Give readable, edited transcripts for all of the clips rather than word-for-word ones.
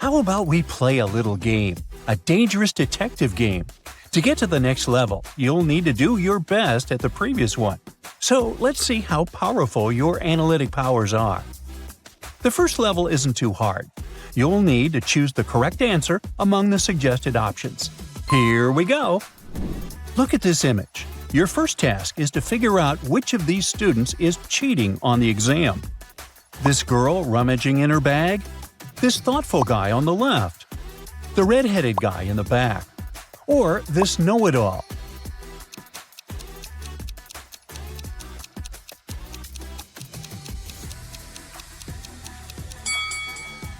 How about we play a little game, a dangerous detective game? To get to the next level, you'll need to do your best at the previous one. So let's see how powerful your analytic powers are. The first level isn't too hard. You'll need to choose the correct answer among the suggested options. Here we go! Look at this image. Your first task is to figure out which of these students is cheating on the exam. This girl rummaging in her bag? This thoughtful guy on the left? The red-headed guy in the back? Or this know-it-all?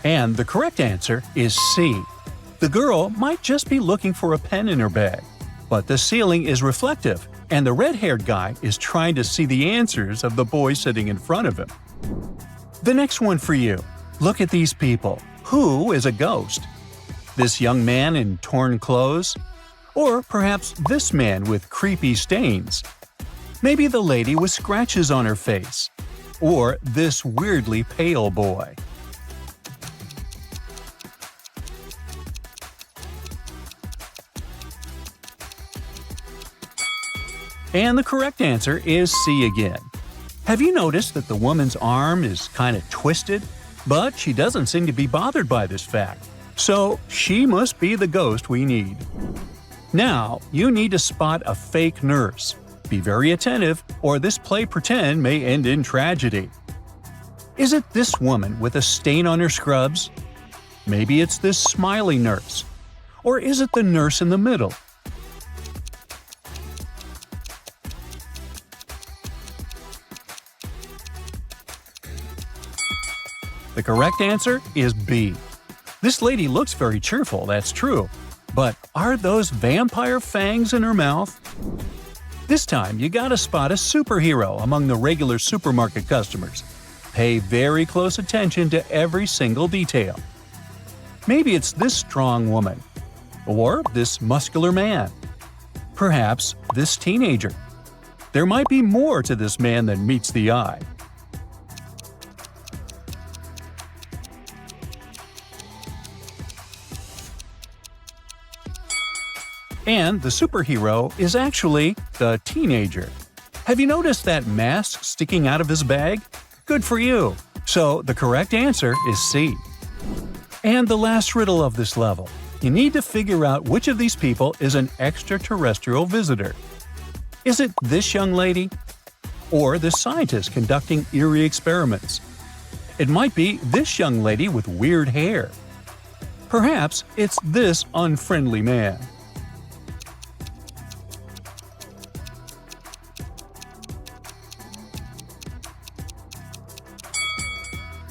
And the correct answer is C. The girl might just be looking for a pen in her bag, but the ceiling is reflective, and the red-haired guy is trying to see the answers of the boy sitting in front of him. The next one for you. Look at these people. Who is a ghost? This young man in torn clothes? Or perhaps this man with creepy stains? Maybe the lady with scratches on her face? Or this weirdly pale boy? And the correct answer is C again. Have you noticed that the woman's arm is kind of twisted? But she doesn't seem to be bothered by this fact. So she must be the ghost we need. Now, you need to spot a fake nurse. Be very attentive, or this play pretend may end in tragedy. Is it this woman with a stain on her scrubs? Maybe it's this smiley nurse. Or is it the nurse in the middle? The correct answer is B. This lady looks very cheerful, that's true. But are those vampire fangs in her mouth? This time, you gotta spot a superhero among the regular supermarket customers. Pay very close attention to every single detail. Maybe it's this strong woman. Or this muscular man. Perhaps this teenager. There might be more to this man than meets the eye. And the superhero is actually the teenager. Have you noticed that mask sticking out of his bag? Good for you! So the correct answer is C. And the last riddle of this level. You need to figure out which of these people is an extraterrestrial visitor. Is it this young lady? Or this scientist conducting eerie experiments? It might be this young lady with weird hair. Perhaps it's this unfriendly man.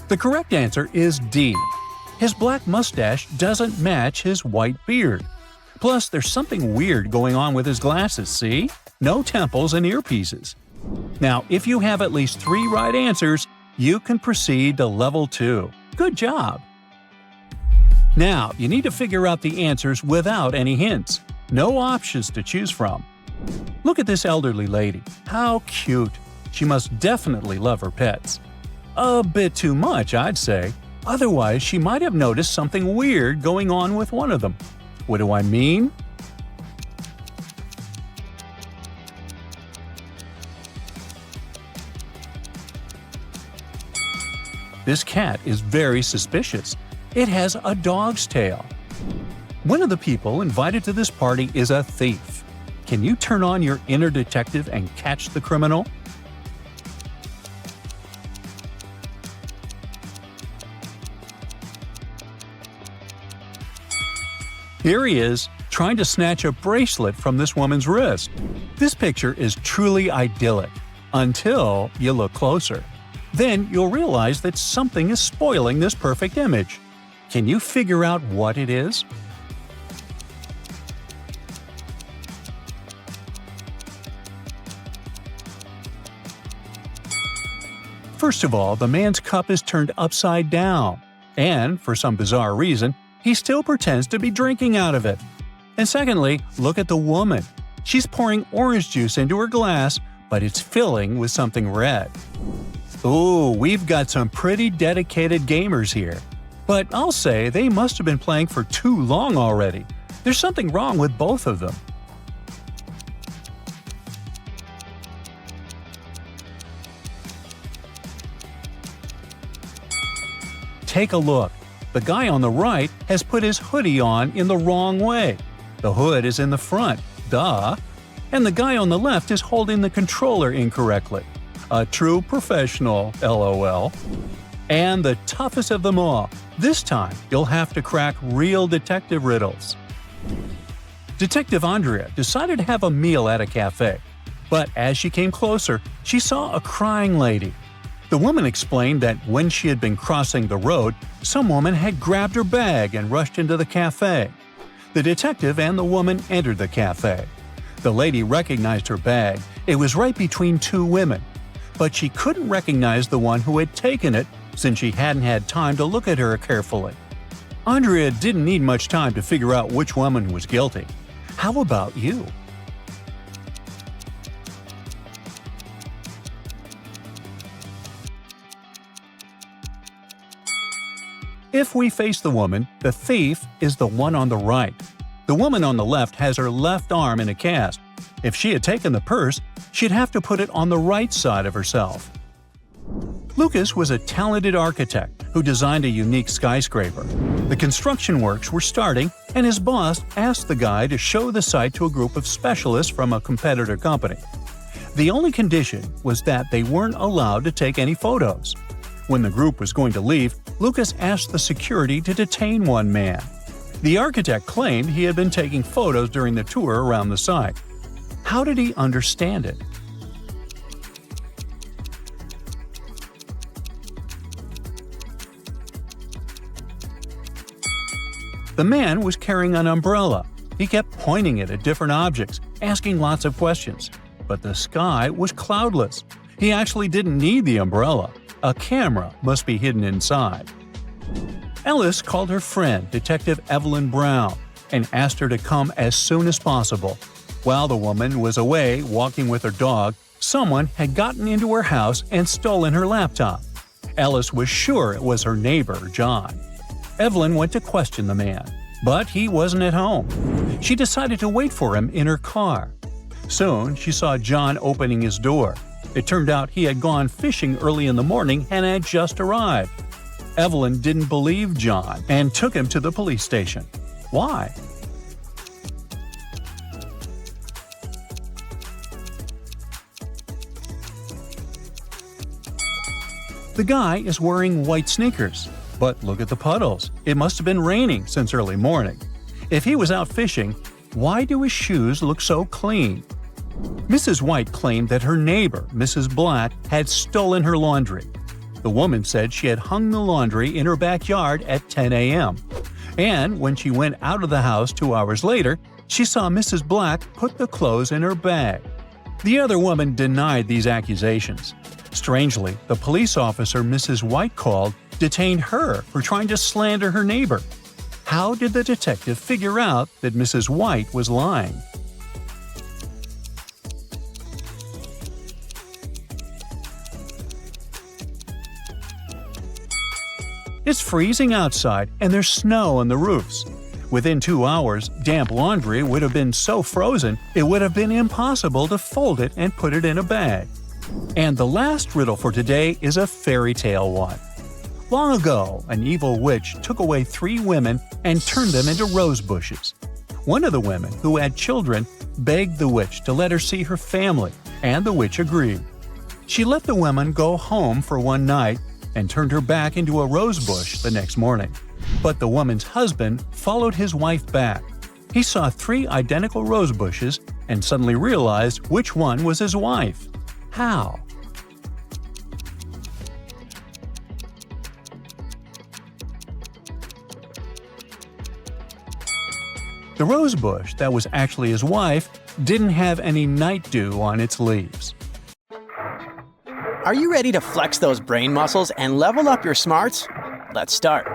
The correct answer is D. His black mustache doesn't match his white beard. Plus, there's something weird going on with his glasses, see? No temples and earpieces. Now, if you have at least 3 right answers, you can proceed to level 2. Good job! Now, you need to figure out the answers without any hints. No options to choose from. Look at this elderly lady. How cute! She must definitely love her pets. A bit too much, I'd say. Otherwise, she might have noticed something weird going on with one of them. What do I mean? This cat is very suspicious. It has a dog's tail. One of the people invited to this party is a thief. Can you turn on your inner detective and catch the criminal? Here he is, trying to snatch a bracelet from this woman's wrist. This picture is truly idyllic, until you look closer. Then you'll realize that something is spoiling this perfect image. Can you figure out what it is? First of all, the man's cup is turned upside down, and, for some bizarre reason, he still pretends to be drinking out of it. And secondly, look at the woman. She's pouring orange juice into her glass, but it's filling with something red. Ooh, we've got some pretty dedicated gamers here. But I'll say they must have been playing for too long already. There's something wrong with both of them. Take a look. The guy on the right has put his hoodie on in the wrong way. The hood is in the front, duh. And the guy on the left is holding the controller incorrectly. A true professional, LOL. And the toughest of them all, this time you'll have to crack real detective riddles. Detective Andrea decided to have a meal at a cafe. But as she came closer, she saw a crying lady. The woman explained that when she had been crossing the road, some woman had grabbed her bag and rushed into the cafe. The detective and the woman entered the cafe. The lady recognized her bag. It was right between two women. But she couldn't recognize the one who had taken it since she hadn't had time to look at her carefully. Andrea didn't need much time to figure out which woman was guilty. How about you? If we face the woman, the thief is the one on the right. The woman on the left has her left arm in a cast. If she had taken the purse, she'd have to put it on the right side of herself. Lucas was a talented architect who designed a unique skyscraper. The construction works were starting, and his boss asked the guy to show the site to a group of specialists from a competitor company. The only condition was that they weren't allowed to take any photos. When the group was going to leave, Lucas asked the security to detain one man. The architect claimed he had been taking photos during the tour around the site. How did he understand it? The man was carrying an umbrella. He kept pointing it at different objects, asking lots of questions. But the sky was cloudless. He actually didn't need the umbrella. A camera must be hidden inside. Ellis called her friend, Detective Evelyn Brown, and asked her to come as soon as possible. While the woman was away walking with her dog, someone had gotten into her house and stolen her laptop. Ellis was sure it was her neighbor, John. Evelyn went to question the man, but he wasn't at home. She decided to wait for him in her car. Soon, she saw John opening his door. It turned out he had gone fishing early in the morning and had just arrived. Evelyn didn't believe John and took him to the police station. Why? The guy is wearing white sneakers. But look at the puddles. It must have been raining since early morning. If he was out fishing, why do his shoes look so clean? Mrs. White claimed that her neighbor, Mrs. Black, had stolen her laundry. The woman said she had hung the laundry in her backyard at 10 a.m. And when she went out of the house 2 hours later, she saw Mrs. Black put the clothes in her bag. The other woman denied these accusations. Strangely, the police officer Mrs. White called detained her for trying to slander her neighbor. How did the detective figure out that Mrs. White was lying? It's freezing outside and there's snow on the roofs. Within 2 hours, damp laundry would have been so frozen it would have been impossible to fold it and put it in a bag. And the last riddle for today is a fairy tale one. Long ago, an evil witch took away 3 women and turned them into rose bushes. One of the women, who had children, begged the witch to let her see her family, and the witch agreed. She let the women go home for one night and turned her back into a rose bush the next morning. But the woman's husband followed his wife back. He saw 3 identical rose bushes and suddenly realized which one was his wife. How? The rose bush that was actually his wife didn't have any night dew on its leaves. Are you ready to flex those brain muscles and level up your smarts? Let's start.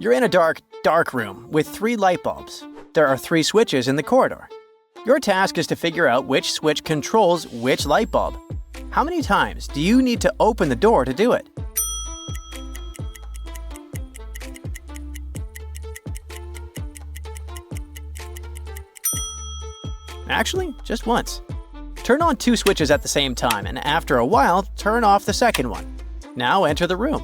You're in a dark room with 3 light bulbs. There are 3 switches in the corridor. Your task is to figure out which switch controls which light bulb. How many times do you need to open the door to do it? Actually, just once. Turn on 2 switches at the same time, and after a while, turn off the second one. Now enter the room.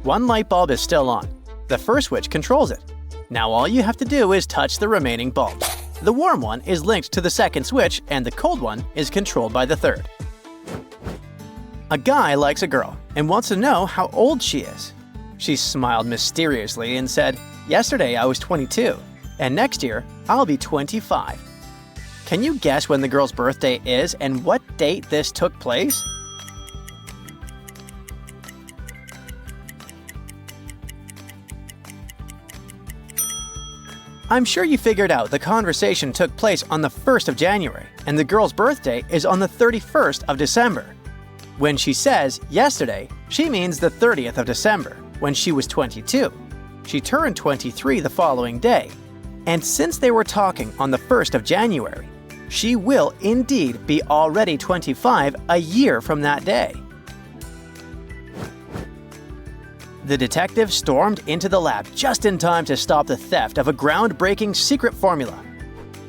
1 light bulb is still on. The first switch controls it. Now all you have to do is touch the remaining bulbs. The warm one is linked to the second switch, and the cold one is controlled by the third. A guy likes a girl and wants to know how old she is. She smiled mysteriously and said, "Yesterday I was 22, and next year I'll be 25. Can you guess when the girl's birthday is and what date this took place? I'm sure you figured out the conversation took place on the 1st of January, and the girl's birthday is on the 31st of December. When she says yesterday, she means the 30th of December, when she was 22. She turned 23 the following day. And since they were talking on the 1st of January, she will indeed be already 25 a year from that day. The detective stormed into the lab just in time to stop the theft of a groundbreaking secret formula.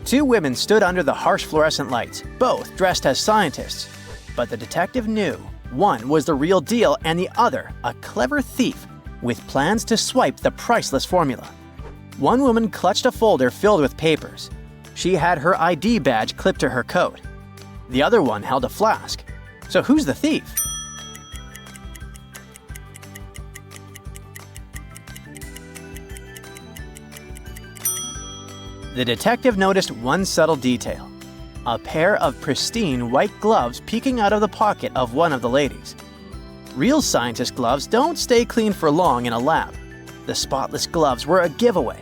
2 women stood under the harsh fluorescent lights, both dressed as scientists. But the detective knew one was the real deal and the other a clever thief with plans to swipe the priceless formula. One woman clutched a folder filled with papers. She had her ID badge clipped to her coat. The other one held a flask. So who's the thief? The detective noticed one subtle detail: a pair of pristine white gloves peeking out of the pocket of one of the ladies. Real scientist gloves don't stay clean for long in a lab. The spotless gloves were a giveaway.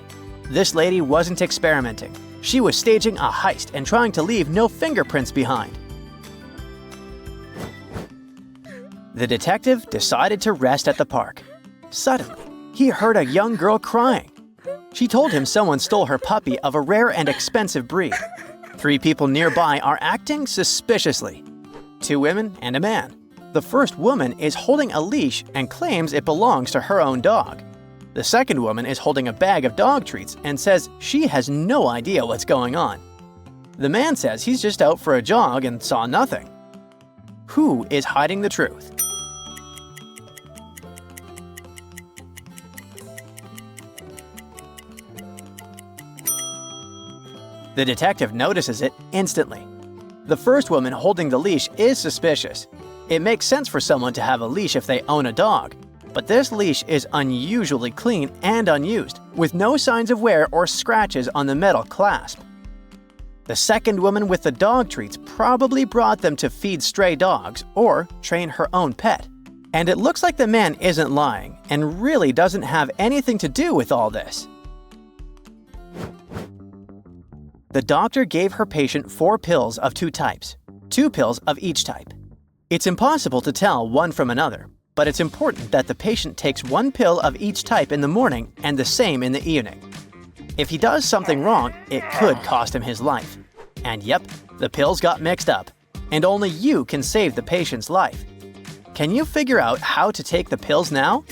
This lady wasn't experimenting. She was staging a heist and trying to leave no fingerprints behind. The detective decided to rest at the park. Suddenly, he heard a young girl crying. She told him someone stole her puppy of a rare and expensive breed. 3 people nearby are acting suspiciously. 2 women and a man. The first woman is holding a leash and claims it belongs to her own dog. The second woman is holding a bag of dog treats and says she has no idea what's going on. The man says he's just out for a jog and saw nothing. Who is hiding the truth? The detective notices it instantly. The first woman holding the leash is suspicious. It makes sense for someone to have a leash if they own a dog, but this leash is unusually clean and unused, with no signs of wear or scratches on the metal clasp. The second woman with the dog treats probably brought them to feed stray dogs or train her own pet. And it looks like the man isn't lying and really doesn't have anything to do with all this. The doctor gave her patient 4 pills of 2 types, 2 pills of each type. It's impossible to tell one from another, but it's important that the patient takes 1 pill of each type in the morning and the same in the evening. If he does something wrong, it could cost him his life. And yep, the pills got mixed up, and only you can save the patient's life. Can you figure out how to take the pills now?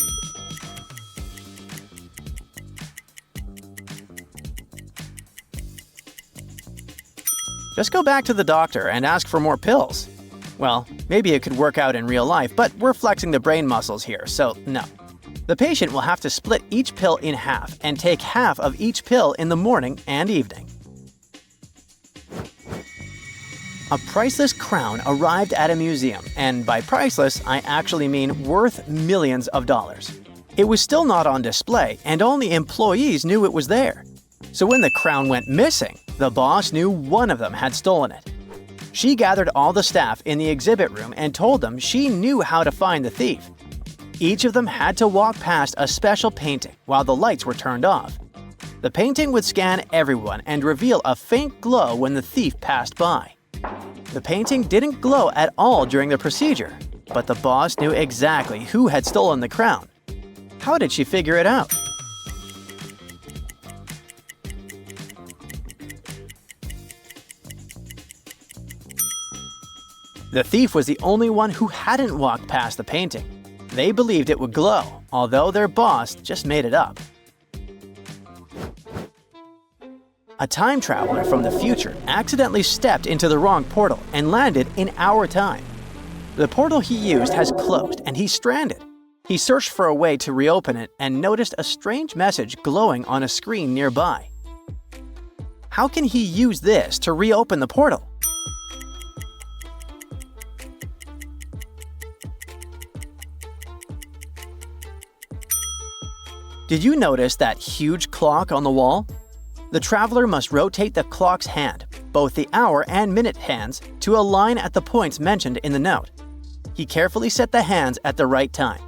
Just go back to the doctor and ask for more pills. Well, maybe it could work out in real life, but we're flexing the brain muscles here, so no. The patient will have to split each pill in half and take half of each pill in the morning and evening. A priceless crown arrived at a museum, and by priceless, I actually mean worth millions of dollars. It was still not on display, and only employees knew it was there. So when the crown went missing, the boss knew one of them had stolen it. She gathered all the staff in the exhibit room and told them she knew how to find the thief. Each of them had to walk past a special painting while the lights were turned off. The painting would scan everyone and reveal a faint glow when the thief passed by. The painting didn't glow at all during the procedure, but the boss knew exactly who had stolen the crown. How did she figure it out? The thief was the only one who hadn't walked past the painting. They believed it would glow, although their boss just made it up. A time traveler from the future accidentally stepped into the wrong portal and landed in our time. The portal he used has closed and he's stranded. He searched for a way to reopen it and noticed a strange message glowing on a screen nearby. How can he use this to reopen the portal? Did you notice that huge clock on the wall? The traveler must rotate the clock's hand, both the hour and minute hands, to align at the points mentioned in the note. He carefully set the hands at the right time,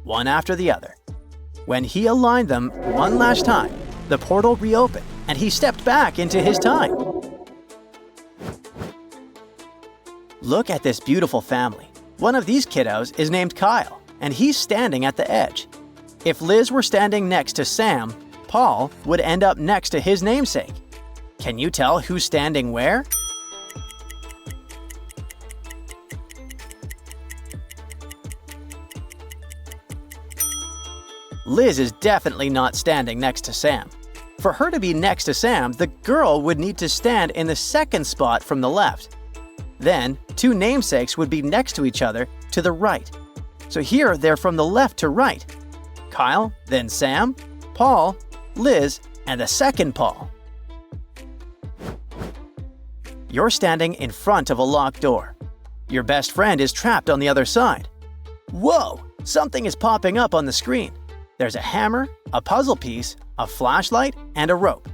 one after the other. When he aligned them one last time, the portal reopened and he stepped back into his time. Look at this beautiful family. One of these kiddos is named Kyle, and he's standing at the edge. If Liz were standing next to Sam, Paul would end up next to his namesake. Can you tell who's standing where? Liz is definitely not standing next to Sam. For her to be next to Sam, the girl would need to stand in the second spot from the left. Then, two namesakes would be next to each other to the right. So here they're from the left to right. Kyle, then Sam, Paul, Liz, and the second Paul. You're standing in front of a locked door. Your best friend is trapped on the other side. Whoa! Something is popping up on the screen. There's a hammer, a puzzle piece, a flashlight, and a rope.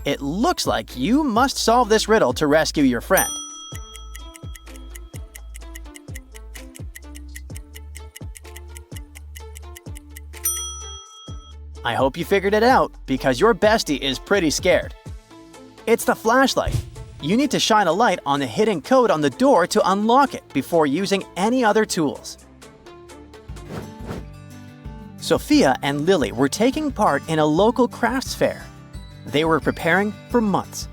It looks like you must solve this riddle to rescue your friend. I hope you figured it out, because your bestie is pretty scared. It's the flashlight. You need to shine a light on the hidden code on the door to unlock it before using any other tools. Sophia and Lily were taking part in a local crafts fair. They were preparing for months.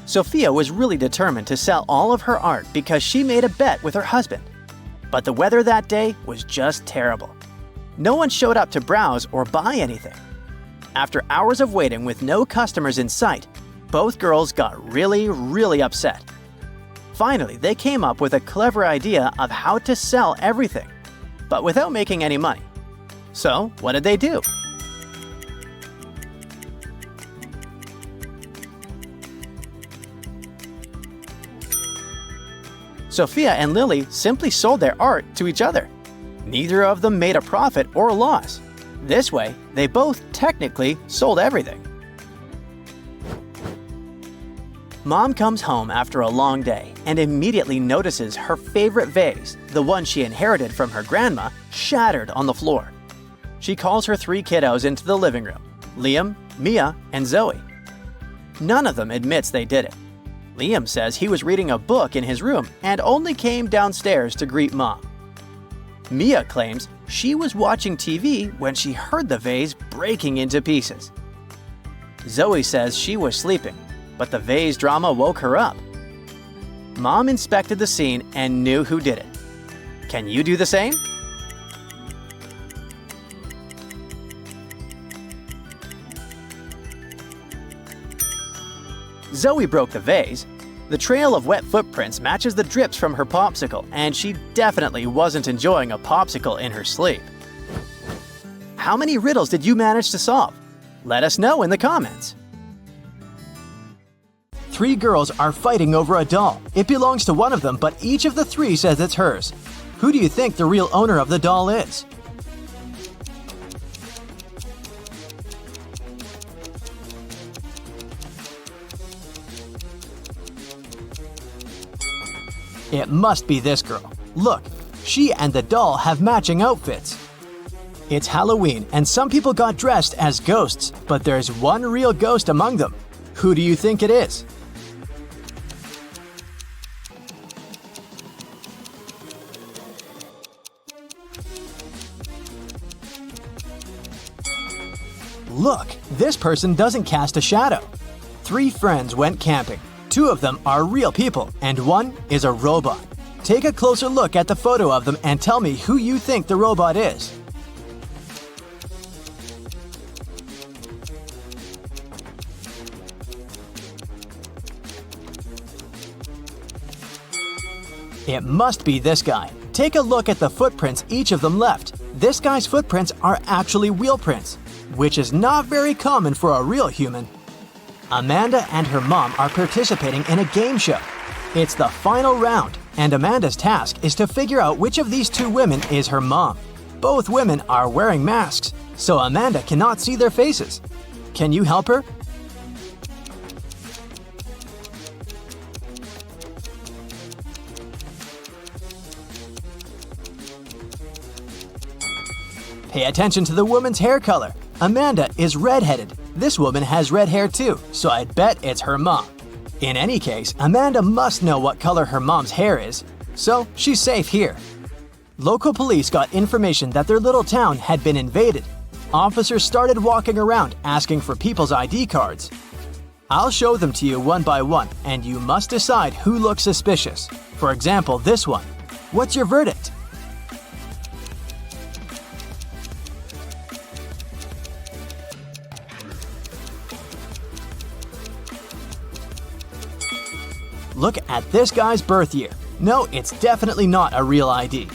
Sophia was really determined to sell all of her art because she made a bet with her husband. But the weather that day was just terrible. No one showed up to browse or buy anything. After hours of waiting with no customers in sight, both girls got really upset. Finally, they came up with a clever idea of how to sell everything, but without making any money. So, what did they do? Sophia and Lily simply sold their art to each other. Neither of them made a profit or a loss. This way, they both technically sold everything. Mom comes home after a long day and immediately notices her favorite vase, the one she inherited from her grandma, shattered on the floor. She calls her three kiddos into the living room: Liam, Mia, and Zoe. None of them admits they did it. Liam says he was reading a book in his room and only came downstairs to greet Mom. Mia claims she was watching TV when she heard the vase breaking into pieces. Zoe says she was sleeping, but the vase drama woke her up. Mom inspected the scene and knew who did it. Can you do the same? Zoe broke the vase. The trail of wet footprints matches the drips from her popsicle, and she definitely wasn't enjoying a popsicle in her sleep. How many riddles did you manage to solve? Let us know in the comments. Three girls are fighting over a doll. It belongs to one of them, but each of the three says it's hers. Who do you think the real owner of the doll is? It must be this girl. Look, she and the doll have matching outfits. It's Halloween, and some people got dressed as ghosts, but there's one real ghost among them. Who do you think it is? Look, this person doesn't cast a shadow. Three friends went camping. Two of them are real people, and one is a robot. Take a closer look at the photo of them and tell me who you think the robot is. It must be this guy. Take a look at the footprints each of them left. This guy's footprints are actually wheel prints, which is not very common for a real human. Amanda and her mom are participating in a game show. It's the final round, and Amanda's task is to figure out which of these two women is her mom. Both women are wearing masks, so Amanda cannot see their faces. Can you help her? Pay attention to the woman's hair color. Amanda is redheaded. This woman has red hair too, so I'd bet it's her mom. In any case, Amanda must know what color her mom's hair is, so she's safe here. Local police got information that their little town had been invaded. Officers started walking around asking for people's ID cards. I'll show them to you one by one, and you must decide who looks suspicious. For example, this one. What's your verdict? Look at this guy's birth year. No, it's definitely not a real ID.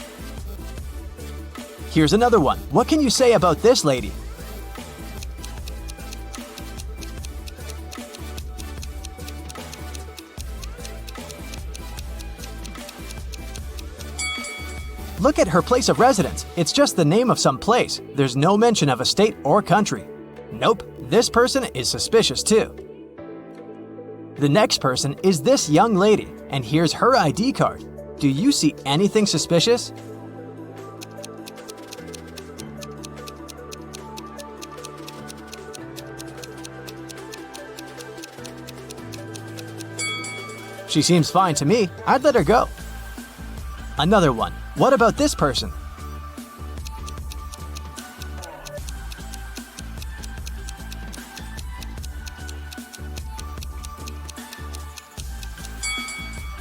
Here's another one. What can you say about this lady? Look at her place of residence. It's just the name of some place. There's no mention of a state or country. Nope, this person is suspicious too. The next person is this young lady, and here's her ID card. Do you see anything suspicious? She seems fine to me. I'd let her go. Another one. What about this person?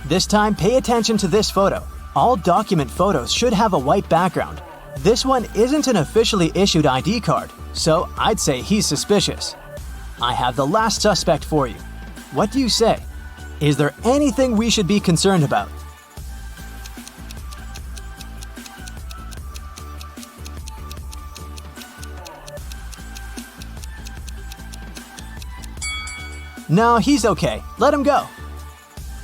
This time, pay attention to this photo. All document photos should have a white background. This one isn't an officially issued ID card, so I'd say he's suspicious. I have the last suspect for you. What do you say? Is there anything we should be concerned about? No, he's okay. Let him go.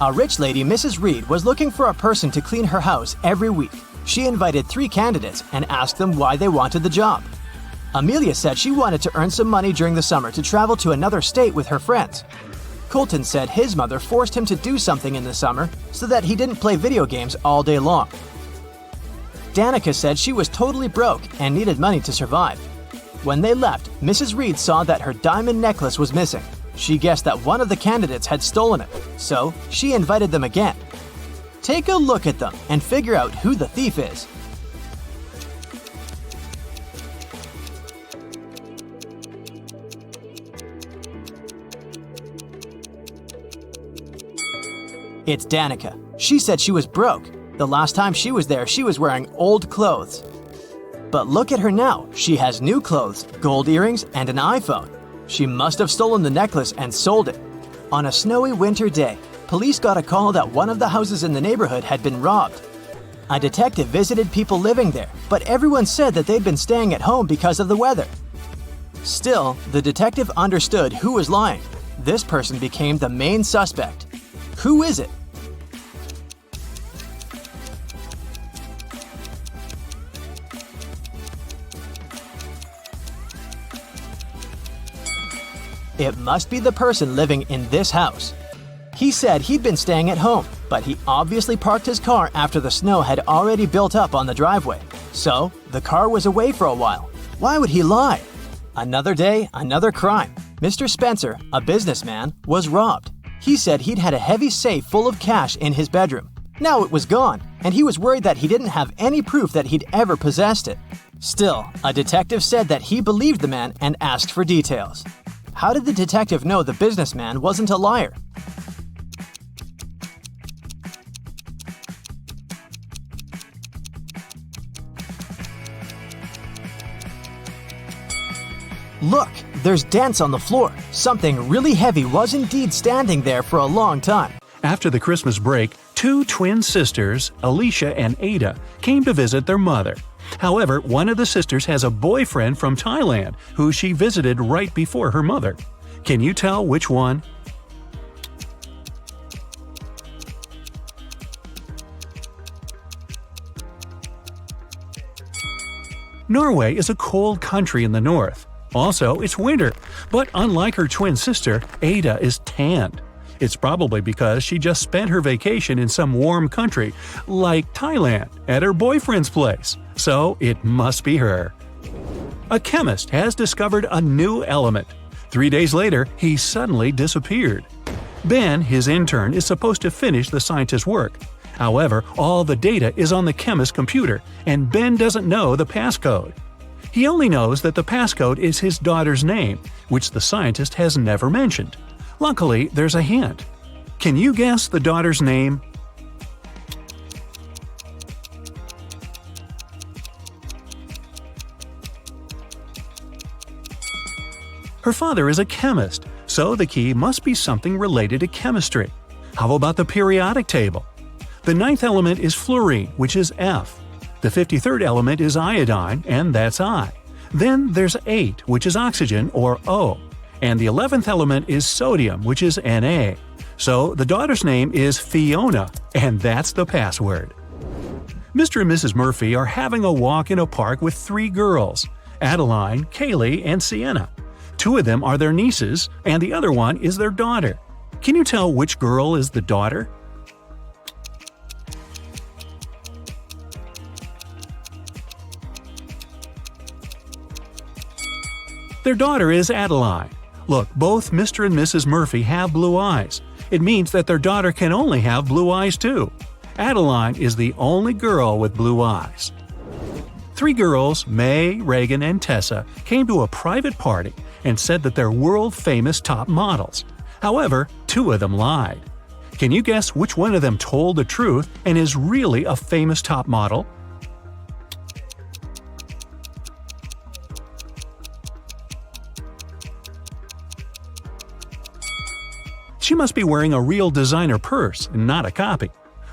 A rich lady, Mrs. Reed, was looking for a person to clean her house every week. She invited 3 candidates and asked them why they wanted the job. Amelia said she wanted to earn some money during the summer to travel to another state with her friends. Colton said his mother forced him to do something in the summer so that he didn't play video games all day long. Danica said she was totally broke and needed money to survive. When they left, Mrs. Reed saw that her diamond necklace was missing. She guessed that one of the candidates had stolen it, so she invited them again. Take a look at them and figure out who the thief is. It's Danica. She said she was broke. The last time she was there, she was wearing old clothes. But look at her now. She has new clothes, gold earrings, and an iPhone. She must have stolen the necklace and sold it. On a snowy winter day, police got a call that one of the houses in the neighborhood had been robbed. A detective visited people living there, but everyone said that they'd been staying at home because of the weather. Still, the detective understood who was lying. This person became the main suspect. Who is it? It must be the person living in this house. He said he'd been staying at home, but he obviously parked his car after the snow had already built up on the driveway. So, the car was away for a while. Why would he lie? Another day, another crime. Mr. Spencer, a businessman, was robbed. He said he'd had a heavy safe full of cash in his bedroom. Now it was gone, and he was worried that he didn't have any proof that he'd ever possessed it. Still, a detective said that he believed the man and asked for details. How did the detective know the businessman wasn't a liar? Look, there's dents on the floor. Something really heavy was indeed standing there for a long time. After the Christmas break, Two twin sisters, Alicia and Ada, came to visit their mother. However, one of the sisters has a boyfriend from Thailand who she visited right before her mother. Can you tell which one? Norway is a cold country in the north. Also, it's winter, but unlike her twin sister, Ada is tanned. It's probably because she just spent her vacation in some warm country, like Thailand, at her boyfriend's place. So it must be her. A chemist has discovered a new element. 3 days later, he suddenly disappeared. Ben, his intern, is supposed to finish the scientist's work. However, all the data is on the chemist's computer, and Ben doesn't know the passcode. He only knows that the passcode is his daughter's name, which the scientist has never mentioned. Luckily, there's a hint. Can you guess the daughter's name? Her father is a chemist, so the key must be something related to chemistry. How about the periodic table? The 9th element is fluorine, which is F. The 53rd element is iodine, and that's I. Then there's 8, which is oxygen, or O. And the 11th element is sodium, which is Na. So the daughter's name is Fiona, and that's the password. Mr. and Mrs. Murphy are having a walk in a park with 3 girls, Adeline, Kaylee, and Sienna. 2 of them are their nieces, and the other one is their daughter. Can you tell which girl is the daughter? Their daughter is Adeline. Look, both Mr. and Mrs. Murphy have blue eyes. It means that their daughter can only have blue eyes too. Adeline is the only girl with blue eyes. 3 girls, May, Reagan, and Tessa, came to a private party and said that they're world-famous top models. However, 2 of them lied. Can you guess which one of them told the truth and is really a famous top model? She must be wearing a real designer purse and not a copy.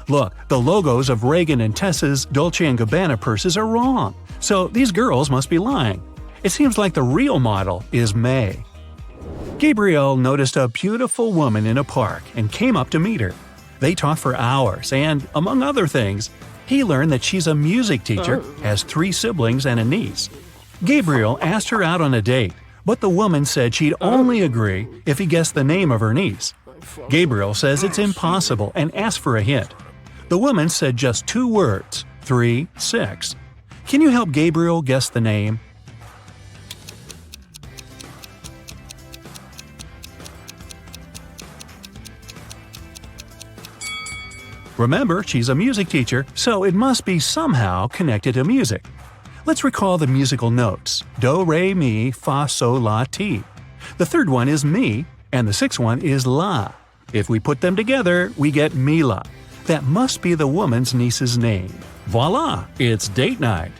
Look, the logos of Reagan and Tessa's Dolce & Gabbana purses are wrong, so these girls must be lying. It seems like the real model is May. Gabriel noticed a beautiful woman in a park and came up to meet her. They talked for hours and, among other things, he learned that she's a music teacher, has 3 siblings and a niece. Gabriel asked her out on a date, but the woman said she'd only agree if he guessed the name of her niece. Gabriel says it's impossible and asked for a hint. The woman said just 2 words, 3, 6. Can you help Gabriel guess the name? Remember, she's a music teacher, so it must be somehow connected to music. Let's recall the musical notes: do, re, mi, fa, sol, la, ti. The 3rd one is mi, and the 6th one is la. If we put them together, we get Mila. That must be the woman's niece's name. Voila! It's date night.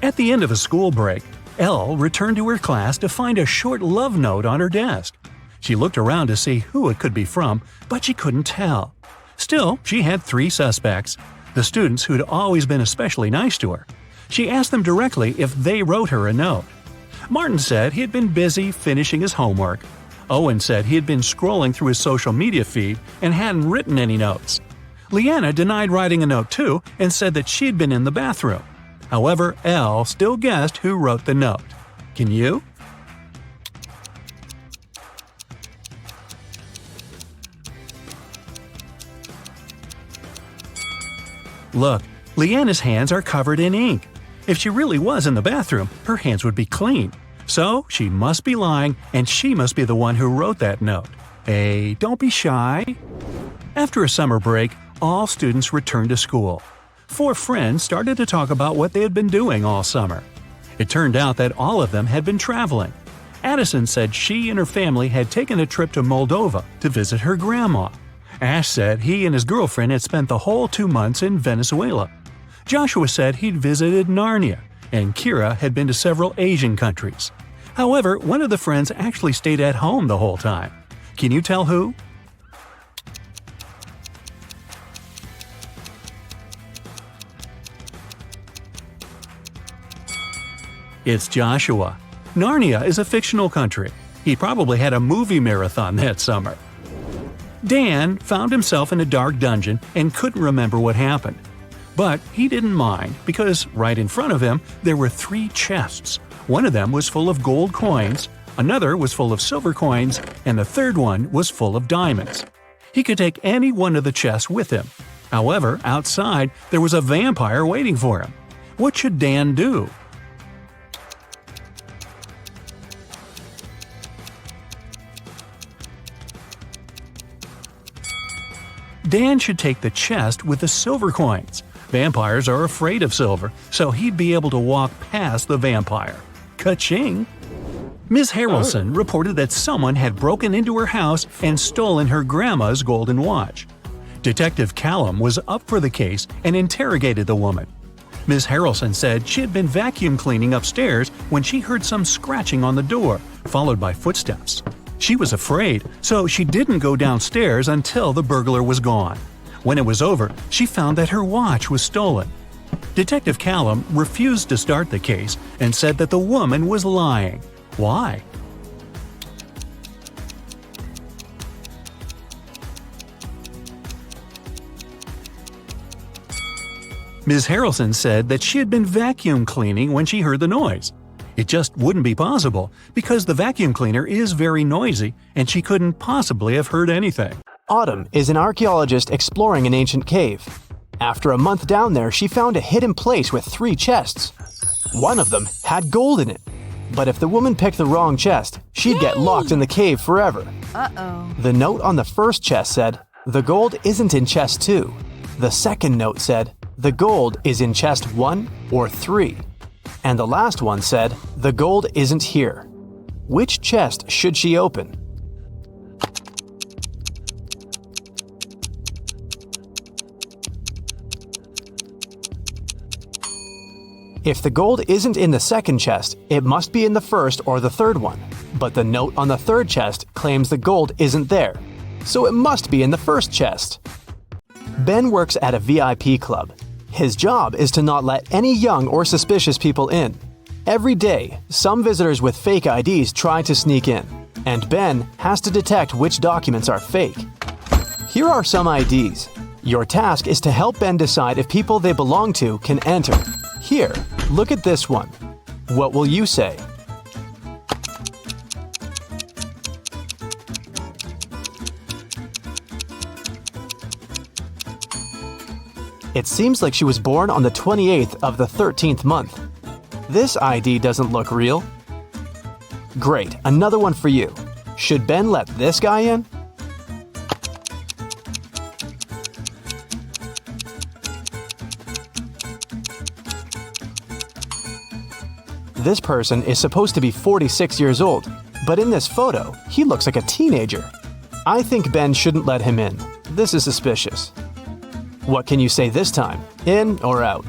At the end of a school break, Elle returned to her class to find a short love note on her desk. She looked around to see who it could be from, but she couldn't tell. Still, she had 3 suspects: the students who'd always been especially nice to her. She asked them directly if they wrote her a note. Martin said he had been busy finishing his homework. Owen said he had been scrolling through his social media feed and hadn't written any notes. Leanna denied writing a note too and said that she'd been in the bathroom. However, Elle still guessed who wrote the note. Can you? Look, Leanna's hands are covered in ink. If she really was in the bathroom, her hands would be clean. So she must be lying, and she must be the one who wrote that note. Hey, don't be shy. After a summer break, all students returned to school. 4 friends started to talk about what they had been doing all summer. It turned out that all of them had been traveling. Addison said she and her family had taken a trip to Moldova to visit her grandma. Ash said he and his girlfriend had spent the whole 2 months in Venezuela. Joshua said he'd visited Narnia, and Kira had been to several Asian countries. However, one of the friends actually stayed at home the whole time. Can you tell who? It's Joshua. Narnia is a fictional country. He probably had a movie marathon that summer. Dan found himself in a dark dungeon and couldn't remember what happened. But he didn't mind because right in front of him there were 3 chests. One of them was full of gold coins, another was full of silver coins, and the third one was full of diamonds. He could take any one of the chests with him. However, outside there was a vampire waiting for him. What should Dan do? Dan should take the chest with the silver coins. Vampires are afraid of silver, so he'd be able to walk past the vampire. Ka-ching! Ms. Harrelson reported that someone had broken into her house and stolen her grandma's golden watch. Detective Callum was up for the case and interrogated the woman. Ms. Harrelson said she had been vacuum cleaning upstairs when she heard some scratching on the door, followed by footsteps. She was afraid, so she didn't go downstairs until the burglar was gone. When it was over, she found that her watch was stolen. Detective Callum refused to start the case and said that the woman was lying. Why? Ms. Harrelson said that she had been vacuum cleaning when she heard the noise. It just wouldn't be possible because the vacuum cleaner is very noisy and she couldn't possibly have heard anything. Autumn is an archaeologist exploring an ancient cave. After a month down there, she found a hidden place with 3 chests. One of them had gold in it. But if the woman picked the wrong chest, she'd get locked in the cave forever. Uh-oh. The note on the first chest said, "The gold isn't in chest 2." The second note said, "The gold is in chest 1 or 3." And the last one said, "The gold isn't here." Which chest should she open? If the gold isn't in the second chest, it must be in the first or the third one. But the note on the third chest claims the gold isn't there, so it must be in the first chest. Ben works at a VIP club. His job is to not let any young or suspicious people in. Every day, some visitors with fake IDs try to sneak in, and Ben has to detect which documents are fake. Here are some IDs. Your task is to help Ben decide if people they belong to can enter. Here, look at this one. What will you say? It seems like she was born on the 28th of the 13th month. This ID doesn't look real. Great, another one for you. Should Ben let this guy in? This person is supposed to be 46 years old, but in this photo, he looks like a teenager. I think Ben shouldn't let him in. This is suspicious. What can you say this time? In or out?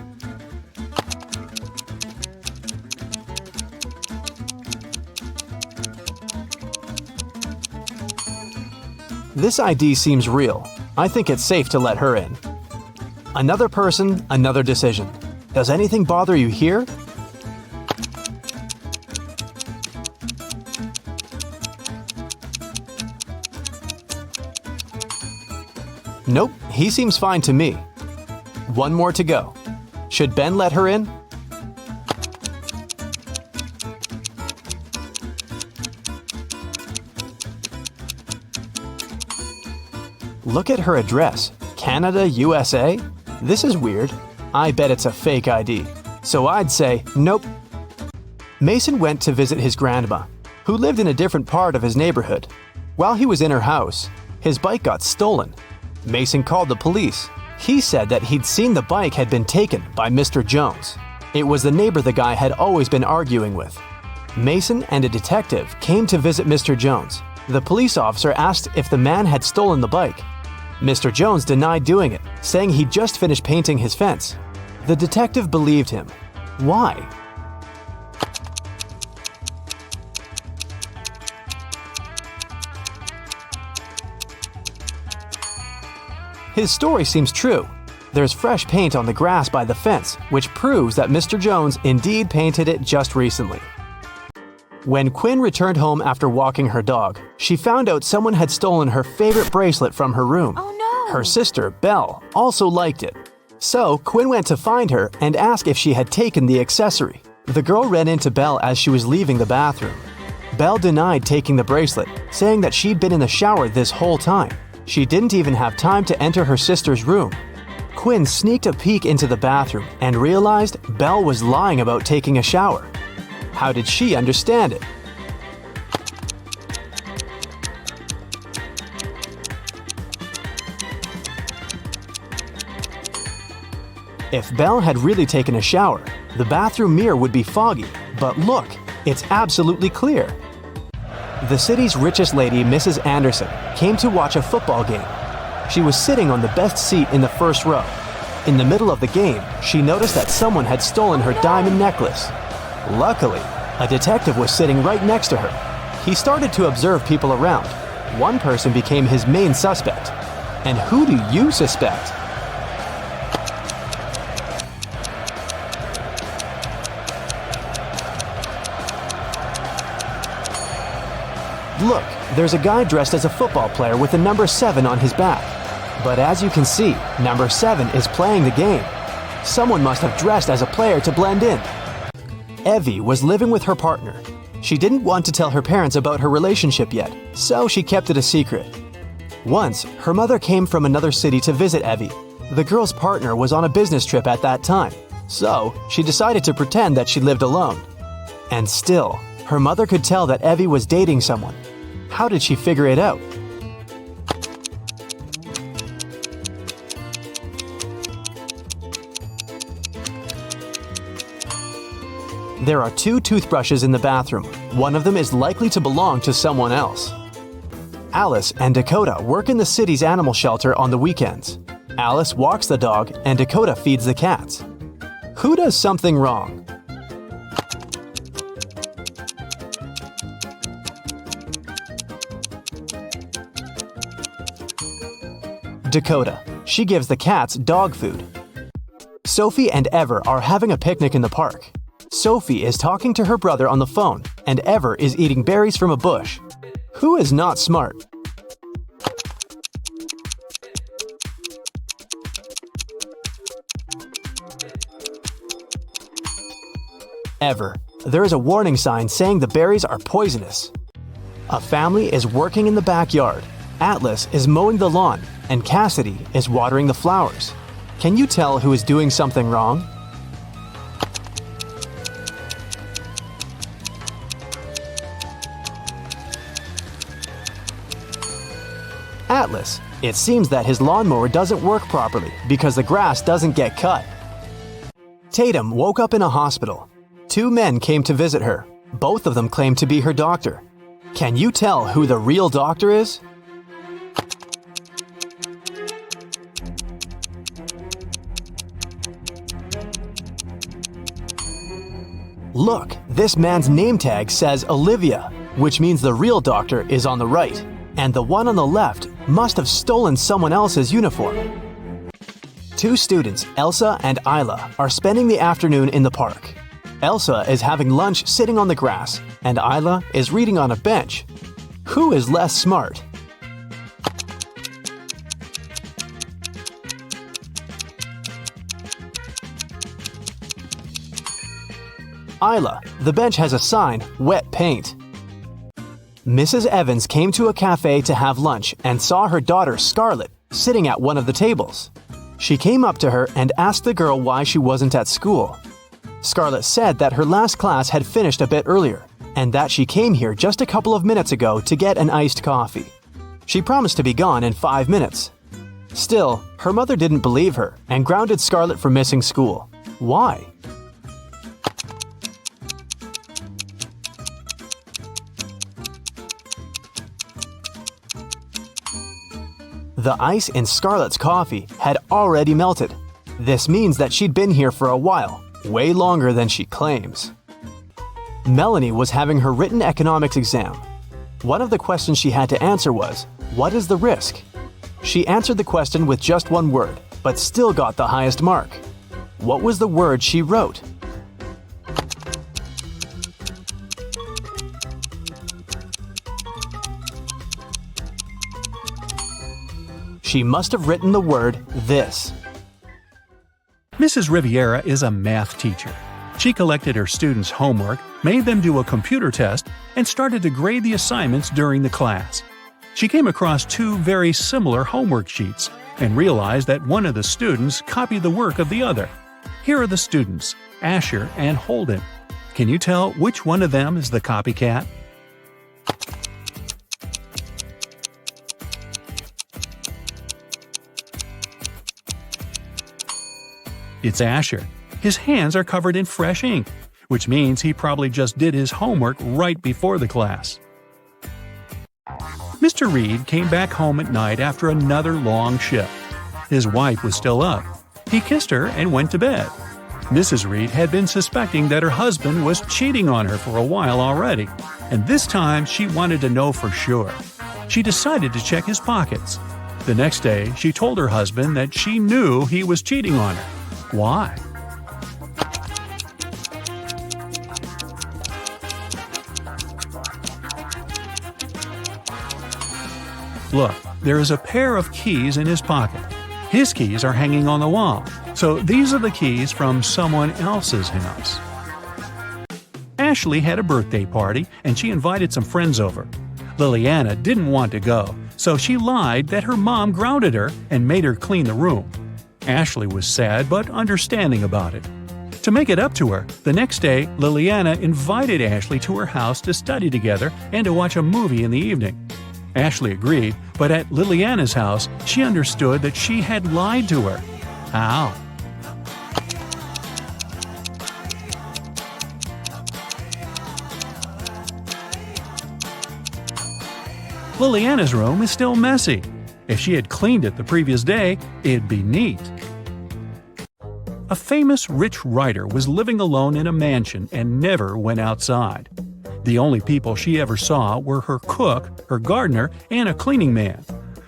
This ID seems real. I think it's safe to let her in. Another person, another decision. Does anything bother you here? Nope, he seems fine to me. One more to go. Should Ben let her in? Look at her address. Canada, USA? This is weird. I bet it's a fake ID. So I'd say nope. Mason went to visit his grandma, who lived in a different part of his neighborhood. While he was in her house, his bike got stolen. Mason called the police. He said that he'd seen the bike had been taken by Mr. Jones. It was the neighbor the guy had always been arguing with. Mason and a detective came to visit Mr. Jones. The police officer asked if the man had stolen the bike. Mr. Jones denied doing it, saying he'd just finished painting his fence. The detective believed him. Why? His story seems true. There's fresh paint on the grass by the fence, which proves that Mr. Jones indeed painted it just recently. When Quinn returned home after walking her dog, she found out someone had stolen her favorite bracelet from her room. Oh no! Her sister, Belle, also liked it. So Quinn went to find her and asked if she had taken the accessory. The girl ran into Belle as she was leaving the bathroom. Belle denied taking the bracelet, saying that she'd been in the shower this whole time. She didn't even have time to enter her sister's room. Quinn sneaked a peek into the bathroom and realized Belle was lying about taking a shower. How did she understand it? If Belle had really taken a shower, the bathroom mirror would be foggy, but look, it's absolutely clear. The city's richest lady, Mrs. Anderson, came to watch a football game. She was sitting on the best seat in the first row. In the middle of the game, she noticed that someone had stolen her diamond necklace. Luckily, a detective was sitting right next to her. He started to observe people around. One person became his main suspect. And who do you suspect? Look, there's a guy dressed as a football player with the number 7 on his back. But as you can see, number 7 is playing the game. Someone must have dressed as a player to blend in. Evie was living with her partner. She didn't want to tell her parents about her relationship yet, so she kept it a secret. Once, her mother came from another city to visit Evie. The girl's partner was on a business trip at that time, so she decided to pretend that she lived alone. And still, her mother could tell that Evie was dating someone. How did she figure it out? There are 2 toothbrushes in the bathroom. One of them is likely to belong to someone else. Alice and Dakota work in the city's animal shelter on the weekends. Alice walks the dog and Dakota feeds the cats. Who does something wrong? Dakota. She gives the cats dog food. Sophie and Ever are having a picnic in the park. Sophie is talking to her brother on the phone, and Ever is eating berries from a bush. Who is not smart? Ever. There is a warning sign saying the berries are poisonous. A family is working in the backyard. Atlas is mowing the lawn, and Cassidy is watering the flowers. Can you tell who is doing something wrong? Atlas. It seems that his lawnmower doesn't work properly because the grass doesn't get cut. Tatum woke up in a hospital. 2 men came to visit her. Both of them claim to be her doctor. Can you tell who the real doctor is? Look, this man's name tag says Olivia, which means the real doctor is on the right, and the one on the left must have stolen someone else's uniform. 2 students, Elsa and Isla, are spending the afternoon in the park. Elsa is having lunch sitting on the grass, and Isla is reading on a bench. Who is less smart? Isla. The bench has a sign, wet paint. Mrs. Evans came to a cafe to have lunch and saw her daughter Scarlett sitting at one of the tables. She came up to her and asked the girl why she wasn't at school. Scarlett said that her last class had finished a bit earlier and that she came here just a couple of minutes ago to get an iced coffee. She promised to be gone in 5 minutes. Still, her mother didn't believe her and grounded Scarlett for missing school. Why? The ice in Scarlett's coffee had already melted. This means that she'd been here for a while, way longer than she claims. Melanie was having her written economics exam. One of the questions she had to answer was, what is the risk? She answered the question with just one word, but still got the highest mark. What was the word she wrote? She must have written the word this. Mrs. Riviera is a math teacher. She collected her students' homework, made them do a computer test, and started to grade the assignments during the class. She came across two very similar homework sheets and realized that one of the students copied the work of the other. Here are the students, Asher and Holden. Can you tell which one of them is the copycat? It's Asher. His hands are covered in fresh ink, which means he probably just did his homework right before the class. Mr. Reed came back home at night after another long shift. His wife was still up. He kissed her and went to bed. Mrs. Reed had been suspecting that her husband was cheating on her for a while already, and this time she wanted to know for sure. She decided to check his pockets. The next day, she told her husband that she knew he was cheating on her. Why? Look, there is a pair of keys in his pocket. His keys are hanging on the wall, so these are the keys from someone else's house. Ashley had a birthday party and she invited some friends over. Liliana didn't want to go, so she lied that her mom grounded her and made her clean the room. Ashley was sad but understanding about it. To make it up to her, the next day Liliana invited Ashley to her house to study together and to watch a movie in the evening. Ashley agreed, but at Liliana's house, she understood that she had lied to her. How? Liliana's room is still messy. If she had cleaned it the previous day, it'd be neat. A famous rich writer was living alone in a mansion and never went outside. The only people she ever saw were her cook, her gardener, and a cleaning man.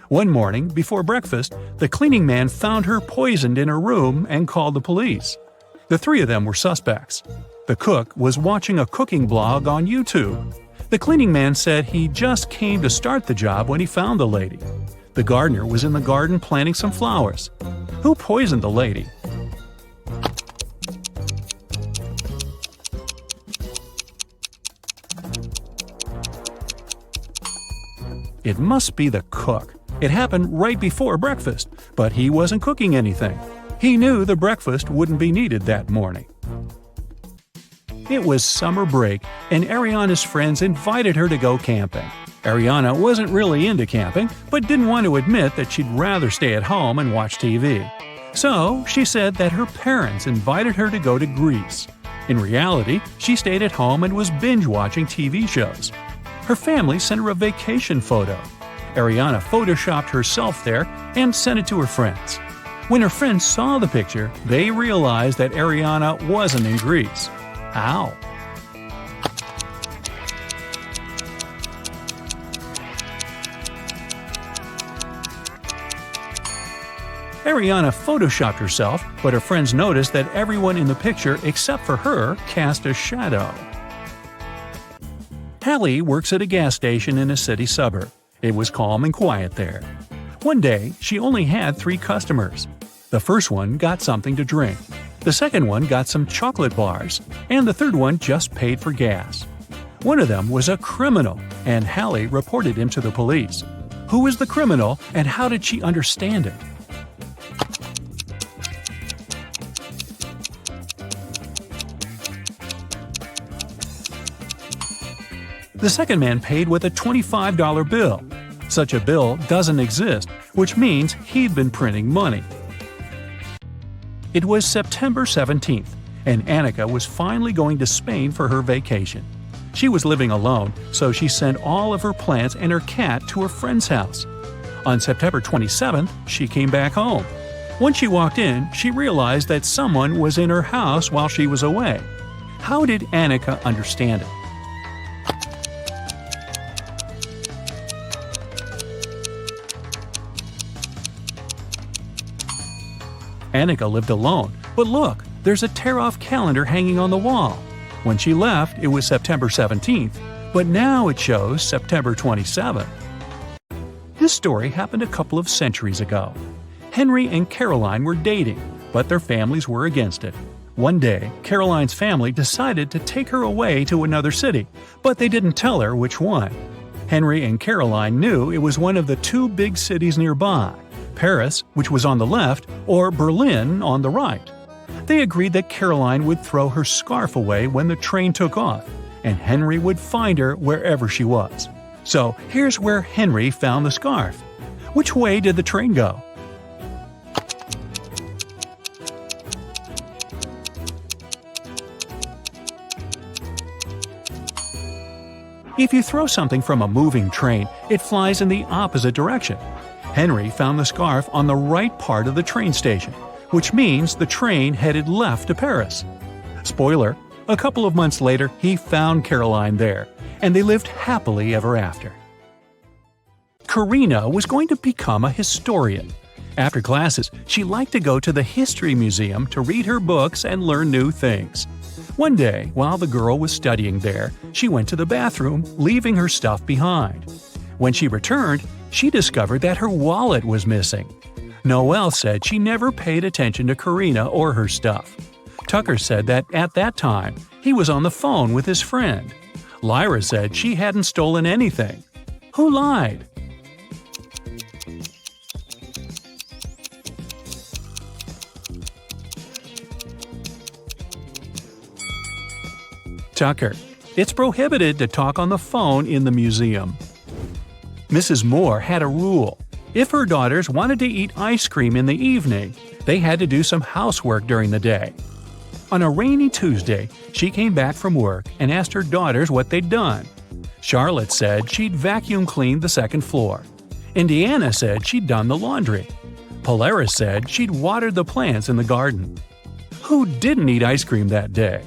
One morning, before breakfast, the cleaning man found her poisoned in her room and called the police. The three of them were suspects. The cook was watching a cooking blog on YouTube. The cleaning man said he just came to start the job when he found the lady. The gardener was in the garden planting some flowers. Who poisoned the lady? It must be the cook. It happened right before breakfast, but he wasn't cooking anything. He knew the breakfast wouldn't be needed that morning. It was summer break, and Ariana's friends invited her to go camping. Ariana wasn't really into camping, but didn't want to admit that she'd rather stay at home and watch TV. So she said that her parents invited her to go to Greece. In reality, she stayed at home and was binge-watching TV shows. Her family sent her a vacation photo. Ariana photoshopped herself there and sent it to her friends. When her friends saw the picture, they realized that Ariana wasn't in Greece. How? Ariana photoshopped herself, but her friends noticed that everyone in the picture except for her cast a shadow. Hallie works at a gas station in a city suburb. It was calm and quiet there. One day, she only had 3 customers. The first one got something to drink. The second one got some chocolate bars, and the third one just paid for gas. One of them was a criminal, and Hallie reported him to the police. Who was the criminal, and how did she understand it? The second man paid with a $25 bill. Such a bill doesn't exist, which means he'd been printing money. It was September 17th, and Annika was finally going to Spain for her vacation. She was living alone, so she sent all of her plants and her cat to her friend's house. On September 27th, she came back home. When she walked in, she realized that someone was in her house while she was away. How did Annika understand it? Annika lived alone, but look, there's a tear-off calendar hanging on the wall. When she left, it was September 17th, but now it shows September 27th. This story happened a couple of centuries ago. Henry and Caroline were dating, but their families were against it. One day, Caroline's family decided to take her away to another city, but they didn't tell her which one. Henry and Caroline knew it was one of the two big cities nearby, Paris, which was on the left, or Berlin on the right. They agreed that Caroline would throw her scarf away when the train took off, and Henry would find her wherever she was. So here's where Henry found the scarf. Which way did the train go? If you throw something from a moving train, it flies in the opposite direction. Henry found the scarf on the right part of the train station, which means the train headed left to Paris. Spoiler, a couple of months later he found Caroline there, and they lived happily ever after. Karina was going to become a historian. After classes, she liked to go to the History Museum to read her books and learn new things. One day, while the girl was studying there, she went to the bathroom, leaving her stuff behind. When she returned, she discovered that her wallet was missing. Noelle said she never paid attention to Karina or her stuff. Tucker said that at that time, he was on the phone with his friend. Lyra said she hadn't stolen anything. Who lied? Tucker. It's prohibited to talk on the phone in the museum. Mrs. Moore had a rule. If her daughters wanted to eat ice cream in the evening, they had to do some housework during the day. On a rainy Tuesday, she came back from work and asked her daughters what they'd done. Charlotte said she'd vacuum cleaned the second floor. Indiana said she'd done the laundry. Polaris said she'd watered the plants in the garden. Who didn't eat ice cream that day?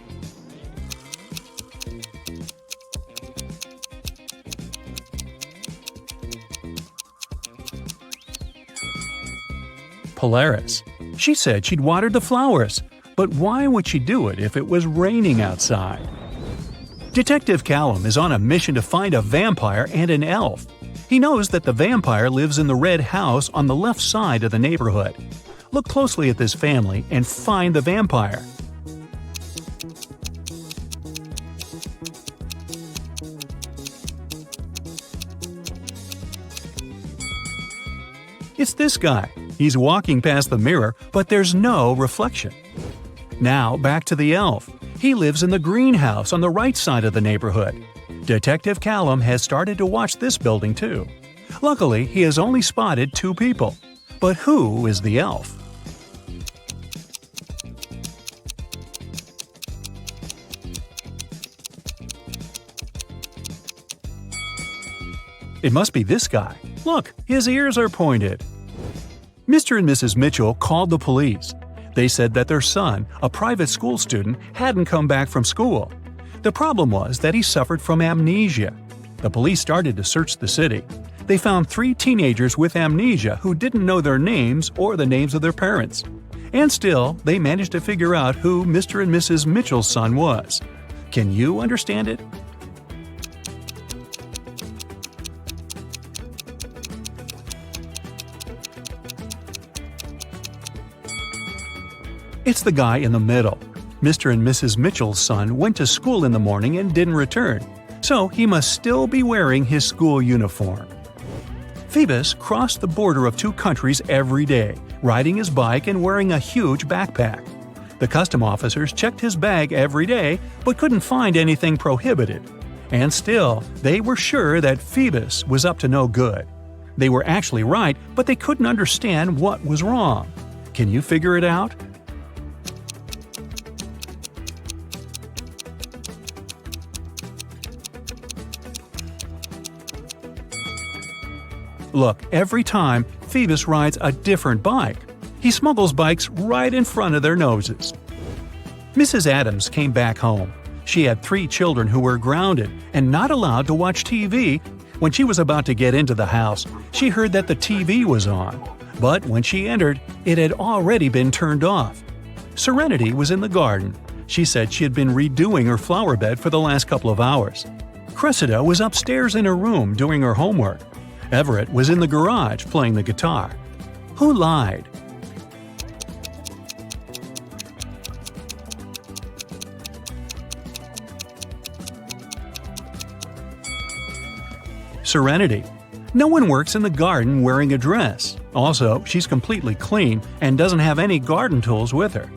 Polaris. She said she'd watered the flowers, but why would she do it if it was raining outside? Detective Callum is on a mission to find a vampire and an elf. He knows that the vampire lives in the red house on the left side of the neighborhood. Look closely at this family and find the vampire. It's this guy. He's walking past the mirror, but there's no reflection. Now back to the elf. He lives in the greenhouse on the right side of the neighborhood. Detective Callum has started to watch this building too. Luckily, he has only spotted two people. But who is the elf? It must be this guy. Look, his ears are pointed. Mr. and Mrs. Mitchell called the police. They said that their son, a private school student, hadn't come back from school. The problem was that he suffered from amnesia. The police started to search the city. They found 3 teenagers with amnesia who didn't know their names or the names of their parents. And still, they managed to figure out who Mr. and Mrs. Mitchell's son was. Can you understand it? It's the guy in the middle. Mr. and Mrs. Mitchell's son went to school in the morning and didn't return, so he must still be wearing his school uniform. Phoebus crossed the border of 2 countries every day, riding his bike and wearing a huge backpack. The custom officers checked his bag every day but couldn't find anything prohibited. And still, they were sure that Phoebus was up to no good. They were actually right, but they couldn't understand what was wrong. Can you figure it out? Look, every time, Phoebus rides a different bike. He smuggles bikes right in front of their noses. Mrs. Adams came back home. She had 3 children who were grounded and not allowed to watch TV. When she was about to get into the house, she heard that the TV was on. But when she entered, it had already been turned off. Serenity was in the garden. She said she had been redoing her flower bed for the last couple of hours. Cressida was upstairs in her room doing her homework. Everett was in the garage playing the guitar. Who lied? Serenity. No one works in the garden wearing a dress. Also, she's completely clean and doesn't have any garden tools with her.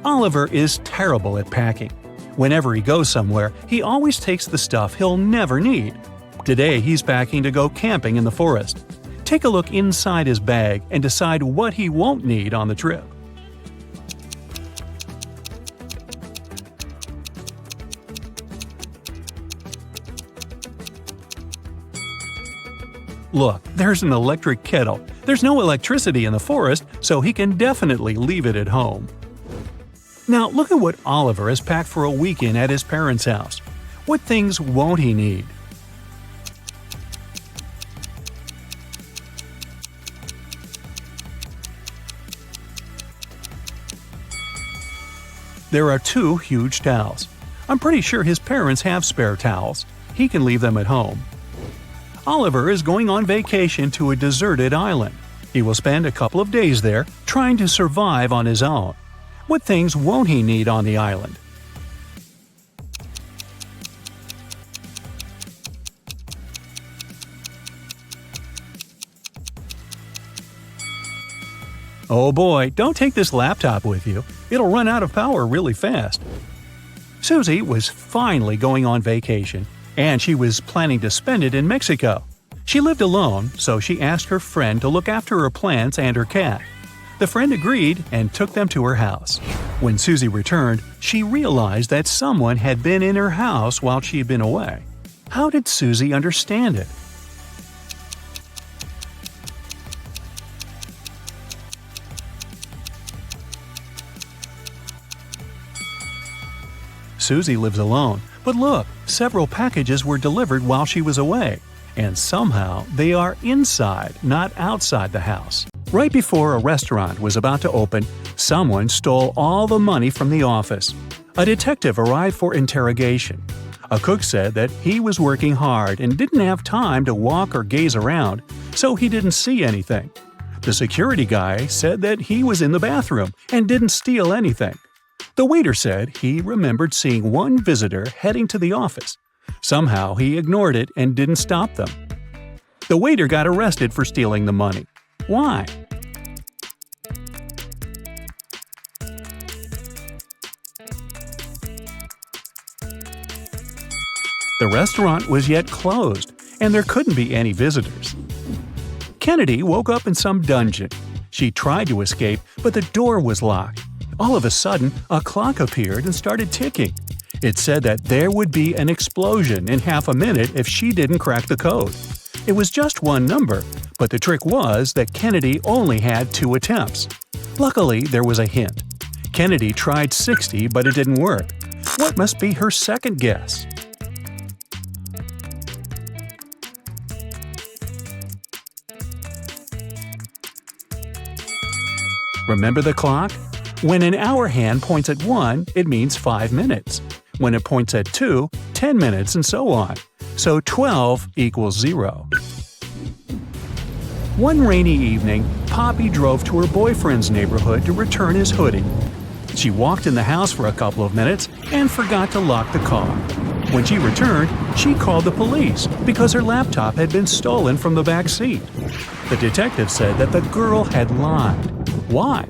Oliver is terrible at packing. Whenever he goes somewhere, he always takes the stuff he'll never need. Today, he's packing to go camping in the forest. Take a look inside his bag and decide what he won't need on the trip. Look, there's an electric kettle. There's no electricity in the forest, so he can definitely leave it at home. Now look at what Oliver has packed for a weekend at his parents' house. What things won't he need? There are 2 huge towels. I'm pretty sure his parents have spare towels. He can leave them at home. Oliver is going on vacation to a deserted island. He will spend a couple of days there, trying to survive on his own. What things won't he need on the island? Oh boy, don't take this laptop with you. It'll run out of power really fast. Susie was finally going on vacation, and she was planning to spend it in Mexico. She lived alone, so she asked her friend to look after her plants and her cat. The friend agreed and took them to her house. When Susie returned, she realized that someone had been in her house while she had been away. How did Susie understand it? Susie lives alone, but look, several packages were delivered while she was away. And somehow they are inside, not outside the house. Right before a restaurant was about to open, someone stole all the money from the office. A detective arrived for interrogation. A cook said that he was working hard and didn't have time to walk or gaze around, so he didn't see anything. The security guy said that he was in the bathroom and didn't steal anything. The waiter said he remembered seeing one visitor heading to the office. Somehow he ignored it and didn't stop them. The waiter got arrested for stealing the money. Why? The restaurant was yet closed, and there couldn't be any visitors. Kennedy woke up in some dungeon. She tried to escape, but the door was locked. All of a sudden, a clock appeared and started ticking. It said that there would be an explosion in half a minute if she didn't crack the code. It was just one number, but the trick was that Kennedy only had 2 attempts. Luckily, there was a hint. Kennedy tried 60, but it didn't work. What must be her second guess? Remember the clock? When an hour hand points at 1, it means 5 minutes. When it points at 2, 10 minutes, and so on. So 12 equals 0. One rainy evening, Poppy drove to her boyfriend's neighborhood to return his hoodie. She walked in the house for a couple of minutes and forgot to lock the car. When she returned, she called the police because her laptop had been stolen from the back seat. The detective said that the girl had lied. Why?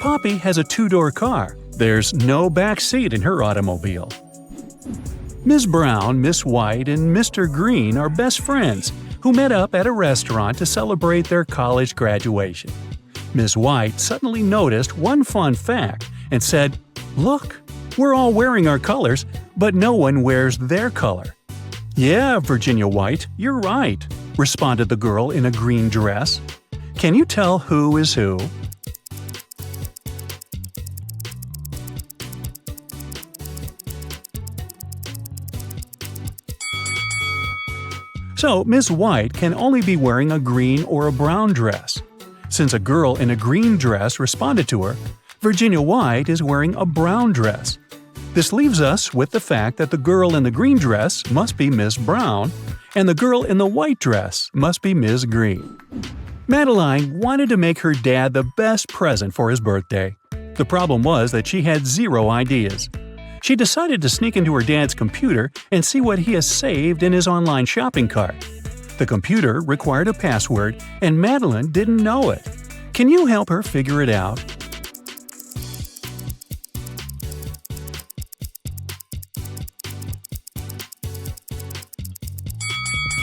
Poppy has a 2-door car. There's no back seat in her automobile. Ms. Brown, Miss White, and Mr. Green are best friends who met up at a restaurant to celebrate their college graduation. Ms. White suddenly noticed one fun fact and said, "Look, we're all wearing our colors, but no one wears their color." "Yeah, Virginia White, you're right," responded the girl in a green dress. Can you tell who is who? So Miss White can only be wearing a green or a brown dress. Since a girl in a green dress responded to her, Virginia White is wearing a brown dress. This leaves us with the fact that the girl in the green dress must be Miss Brown, and the girl in the white dress must be Miss Green. Madeline wanted to make her dad the best present for his birthday. The problem was that she had zero ideas. She decided to sneak into her dad's computer and see what he has saved in his online shopping cart. The computer required a password, and Madeline didn't know it. Can you help her figure it out?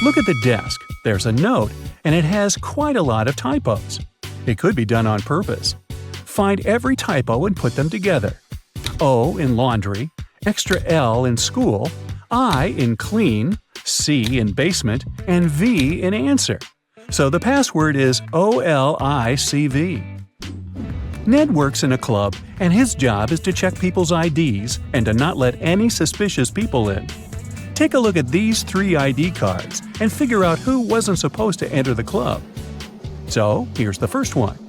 Look at the desk. There's a note, and it has quite a lot of typos. It could be done on purpose. Find every typo and put them together. O in laundry, extra L in school, I in clean, C in basement, and V in answer. So the password is OLICV. Ned works in a club, and his job is to check people's IDs and to not let any suspicious people in. Take a look at these 3 ID cards and figure out who wasn't supposed to enter the club. So, here's the first one.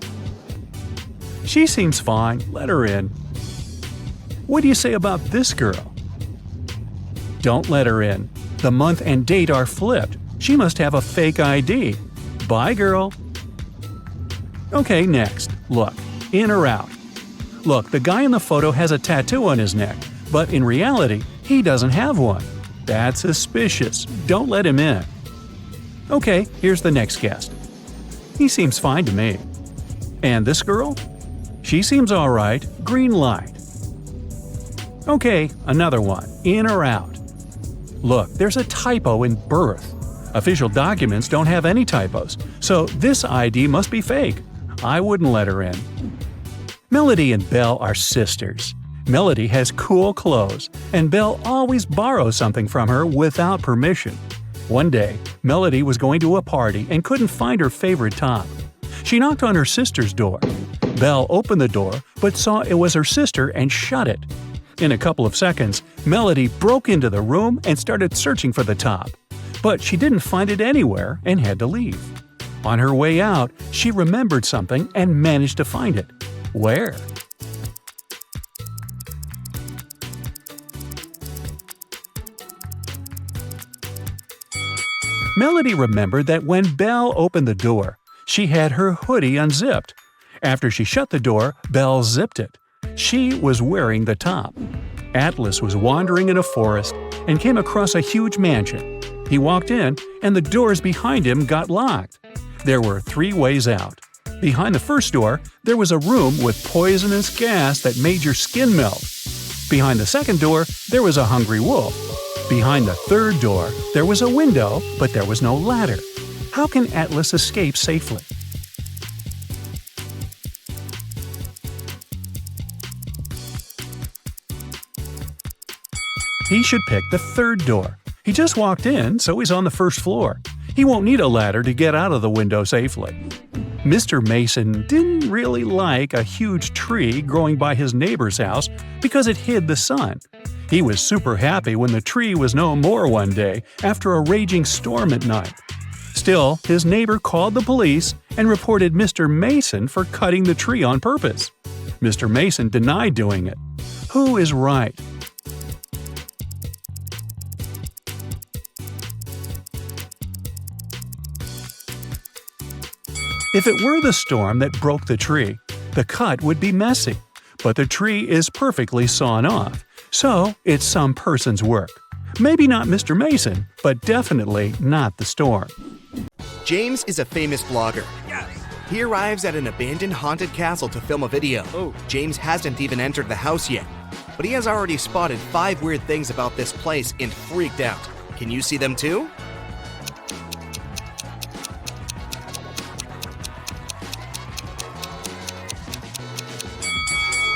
She seems fine, let her in. What do you say about this girl? Don't let her in. The month and date are flipped. She must have a fake ID. Bye, girl. Okay, next. Look, in or out? Look, the guy in the photo has a tattoo on his neck, but in reality, he doesn't have one. That's suspicious. Don't let him in. Okay, here's the next guest. He seems fine to me. And this girl? She seems alright. Green light. Okay, another one. In or out? Look, there's a typo in birth. Official documents don't have any typos, so this ID must be fake. I wouldn't let her in. Melody and Belle are sisters. Melody has cool clothes, and Belle always borrows something from her without permission. One day, Melody was going to a party and couldn't find her favorite top. She knocked on her sister's door. Belle opened the door, but saw it was her sister and shut it. In a couple of seconds, Melody broke into the room and started searching for the top. But she didn't find it anywhere and had to leave. On her way out, she remembered something and managed to find it. Where? Melody remembered that when Belle opened the door, she had her hoodie unzipped. After she shut the door, Belle zipped it. She was wearing the top. Atlas was wandering in a forest and came across a huge mansion. He walked in, and the doors behind him got locked. There were 3 ways out. Behind the first door, there was a room with poisonous gas that made your skin melt. Behind the second door, there was a hungry wolf. Behind the third door, there was a window, but there was no ladder. How can Atlas escape safely? He should pick the third door. He just walked in, so he's on the first floor. He won't need a ladder to get out of the window safely. Mr. Mason didn't really like a huge tree growing by his neighbor's house because it hid the sun. He was super happy when the tree was no more one day after a raging storm at night. Still, his neighbor called the police and reported Mr. Mason for cutting the tree on purpose. Mr. Mason denied doing it. Who is right? If it were the storm that broke the tree, the cut would be messy, but the tree is perfectly sawn off, so it's some person's work. Maybe not Mr. Mason, but definitely not the storm. James is a famous vlogger. Yes. He arrives at an abandoned haunted castle to film a video. Oh. James hasn't even entered the house yet, but he has already spotted 5 weird things about this place and freaked out. Can you see them too?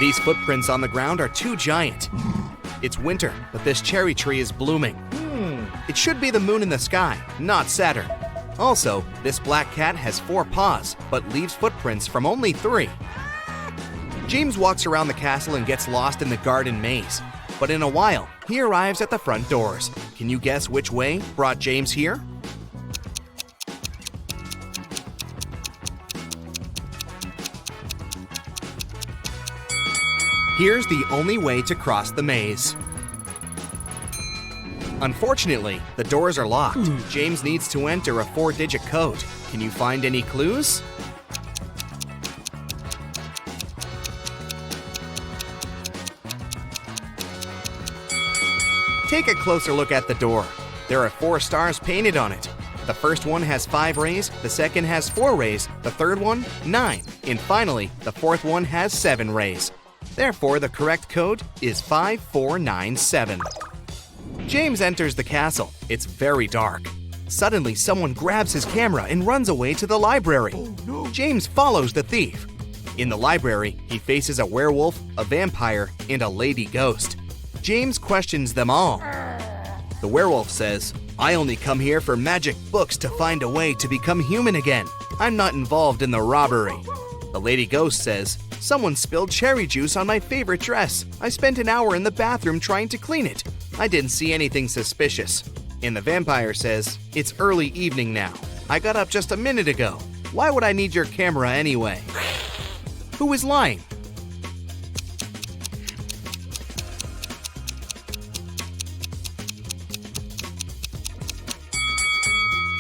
These footprints on the ground are too giant. It's winter, but this cherry tree is blooming. It should be the moon in the sky, not Saturn. Also, this black cat has 4 paws, but leaves footprints from only 3. James walks around the castle and gets lost in the garden maze. But in a while, he arrives at the front doors. Can you guess which way brought James here? Here's the only way to cross the maze. Unfortunately, the doors are locked. James needs to enter a 4-digit code. Can you find any clues? Take a closer look at the door. There are 4 stars painted on it. The first one has 5 rays, the second has 4 rays, the third one, 9, and finally, the fourth one has 7 rays. Therefore, the correct code is 5497. James enters the castle. It's very dark. Suddenly, someone grabs his camera and runs away to the library. Oh, no. James follows the thief. In the library, he faces a werewolf, a vampire, and a lady ghost. James questions them all. The werewolf says, "I only come here for magic books to find a way to become human again. I'm not involved in the robbery." The lady ghost says, "Someone spilled cherry juice on my favorite dress. I spent an hour in the bathroom trying to clean it. I didn't see anything suspicious." And the vampire says, "It's early evening now. I got up just a minute ago. Why would I need your camera anyway?" Who is lying?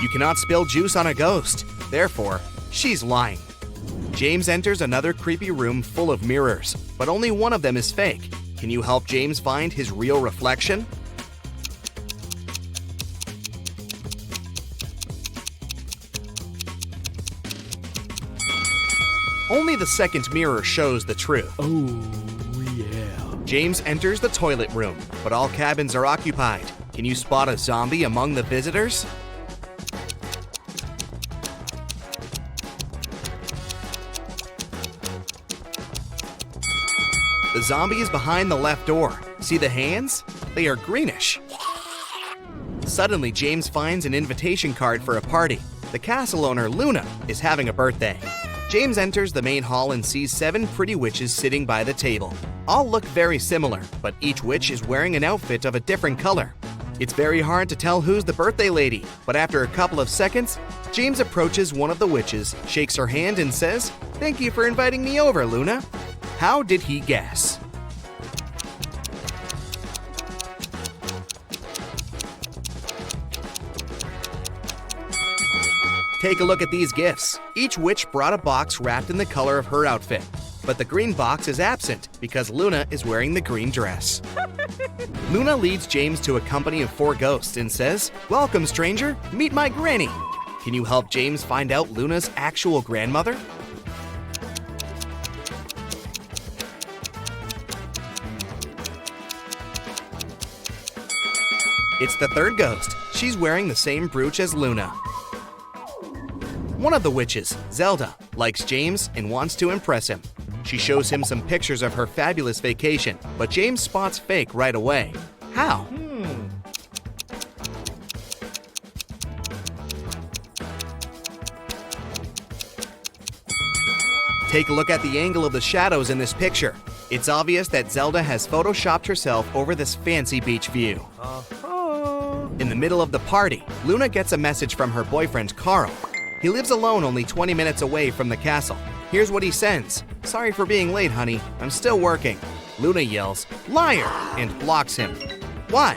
You cannot spill juice on a ghost. Therefore, she's lying. James enters another creepy room full of mirrors, but only one of them is fake. Can you help James find his real reflection? Only the second mirror shows the truth. Oh, yeah. James enters the toilet room, but all cabins are occupied. Can you spot a zombie among the visitors? The zombie is behind the left door. See the hands? They are greenish. Suddenly, James finds an invitation card for a party. The castle owner, Luna, is having a birthday. James enters the main hall and sees 7 pretty witches sitting by the table. All look very similar, but each witch is wearing an outfit of a different color. It's very hard to tell who's the birthday lady, but after a couple of seconds, James approaches one of the witches, shakes her hand, and says, "Thank you for inviting me over, Luna." How did he guess? Take a look at these gifts. Each witch brought a box wrapped in the color of her outfit, but the green box is absent because Luna is wearing the green dress. Luna leads James to a company of 4 ghosts and says, "Welcome, stranger. Meet my granny." Can you help James find out Luna's actual grandmother? It's the third ghost. She's wearing the same brooch as Luna. One of the witches, Zelda, likes James and wants to impress him. She shows him some pictures of her fabulous vacation, but James spots fake right away. How? Take a look at the angle of the shadows in this picture. It's obvious that Zelda has photoshopped herself over this fancy beach view. In the middle of the party, Luna gets a message from her boyfriend, Carl. He lives alone only 20 minutes away from the castle. Here's what he sends. "Sorry for being late, honey. I'm still working." Luna yells, "Liar!" and blocks him. Why?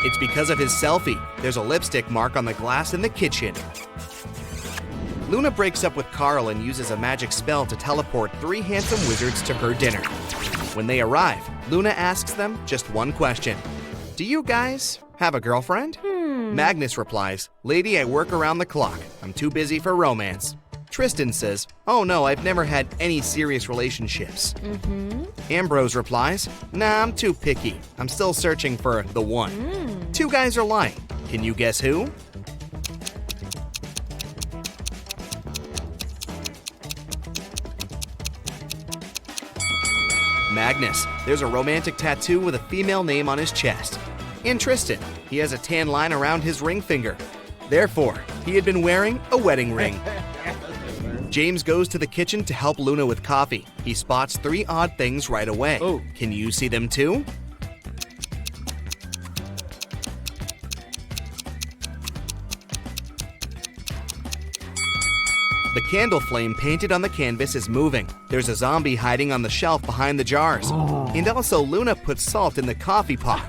It's because of his selfie. There's a lipstick mark on the glass in the kitchen. Luna breaks up with Carl and uses a magic spell to teleport 3 handsome wizards to her dinner. When they arrive, Luna asks them just one question. "Do you guys have a girlfriend?" Magnus replies, "Lady, I work around the clock. I'm too busy for romance." Tristan says, "Oh no, I've never had any serious relationships." Ambrose replies, "Nah, I'm too picky. I'm still searching for the one." 2 guys are lying. Can you guess who? Magnus. There's a romantic tattoo with a female name on his chest. And Tristan. He has a tan line around his ring finger. Therefore, he had been wearing a wedding ring. James goes to the kitchen to help Luna with coffee. He spots 3 odd things right away. Oh. Can you see them too? The candle flame painted on the canvas is moving. There's a zombie hiding on the shelf behind the jars. And also Luna puts salt in the coffee pot.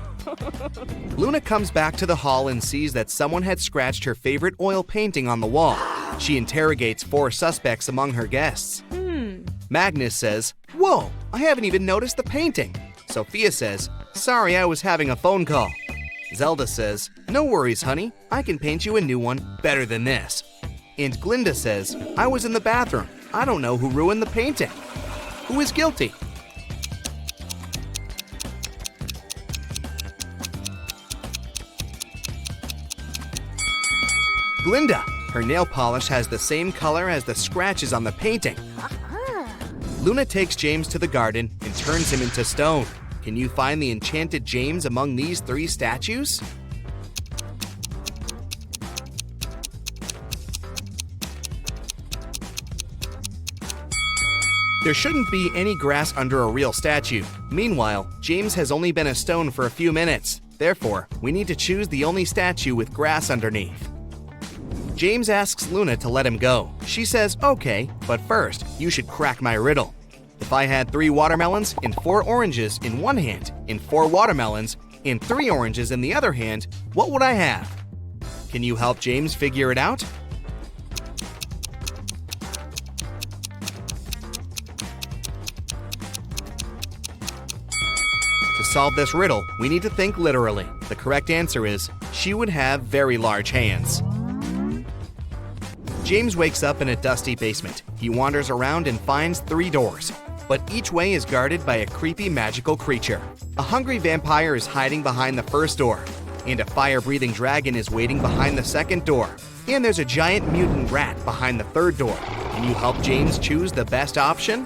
Luna comes back to the hall and sees that someone had scratched her favorite oil painting on the wall. She interrogates 4 suspects among her guests. Magnus says, "Whoa, I haven't even noticed the painting." Sophia says, "Sorry, I was having a phone call." Zelda says, "No worries, honey. I can paint you a new one better than this." And Glinda says, "I was in the bathroom. I don't know who ruined the painting. Who is guilty?" Glinda. Her nail polish has the same color as the scratches on the painting. Luna takes James to the garden and turns him into stone. Can you find the enchanted James among these 3 statues? There shouldn't be any grass under a real statue. Meanwhile, James has only been a stone for a few minutes. Therefore, we need to choose the only statue with grass underneath. James asks Luna to let him go. She says, "Okay, but first, you should crack my riddle. If I had 3 watermelons and 4 oranges in one hand, and 4 watermelons and 3 oranges in the other hand, what would I have?" Can you help James figure it out? To solve this riddle, we need to think literally. The correct answer is, she would have very large hands. James wakes up in a dusty basement. He wanders around and finds 3 doors, but each way is guarded by a creepy magical creature. A hungry vampire is hiding behind the first door, and a fire-breathing dragon is waiting behind the second door. And there's a giant mutant rat behind the third door. Can you help James choose the best option?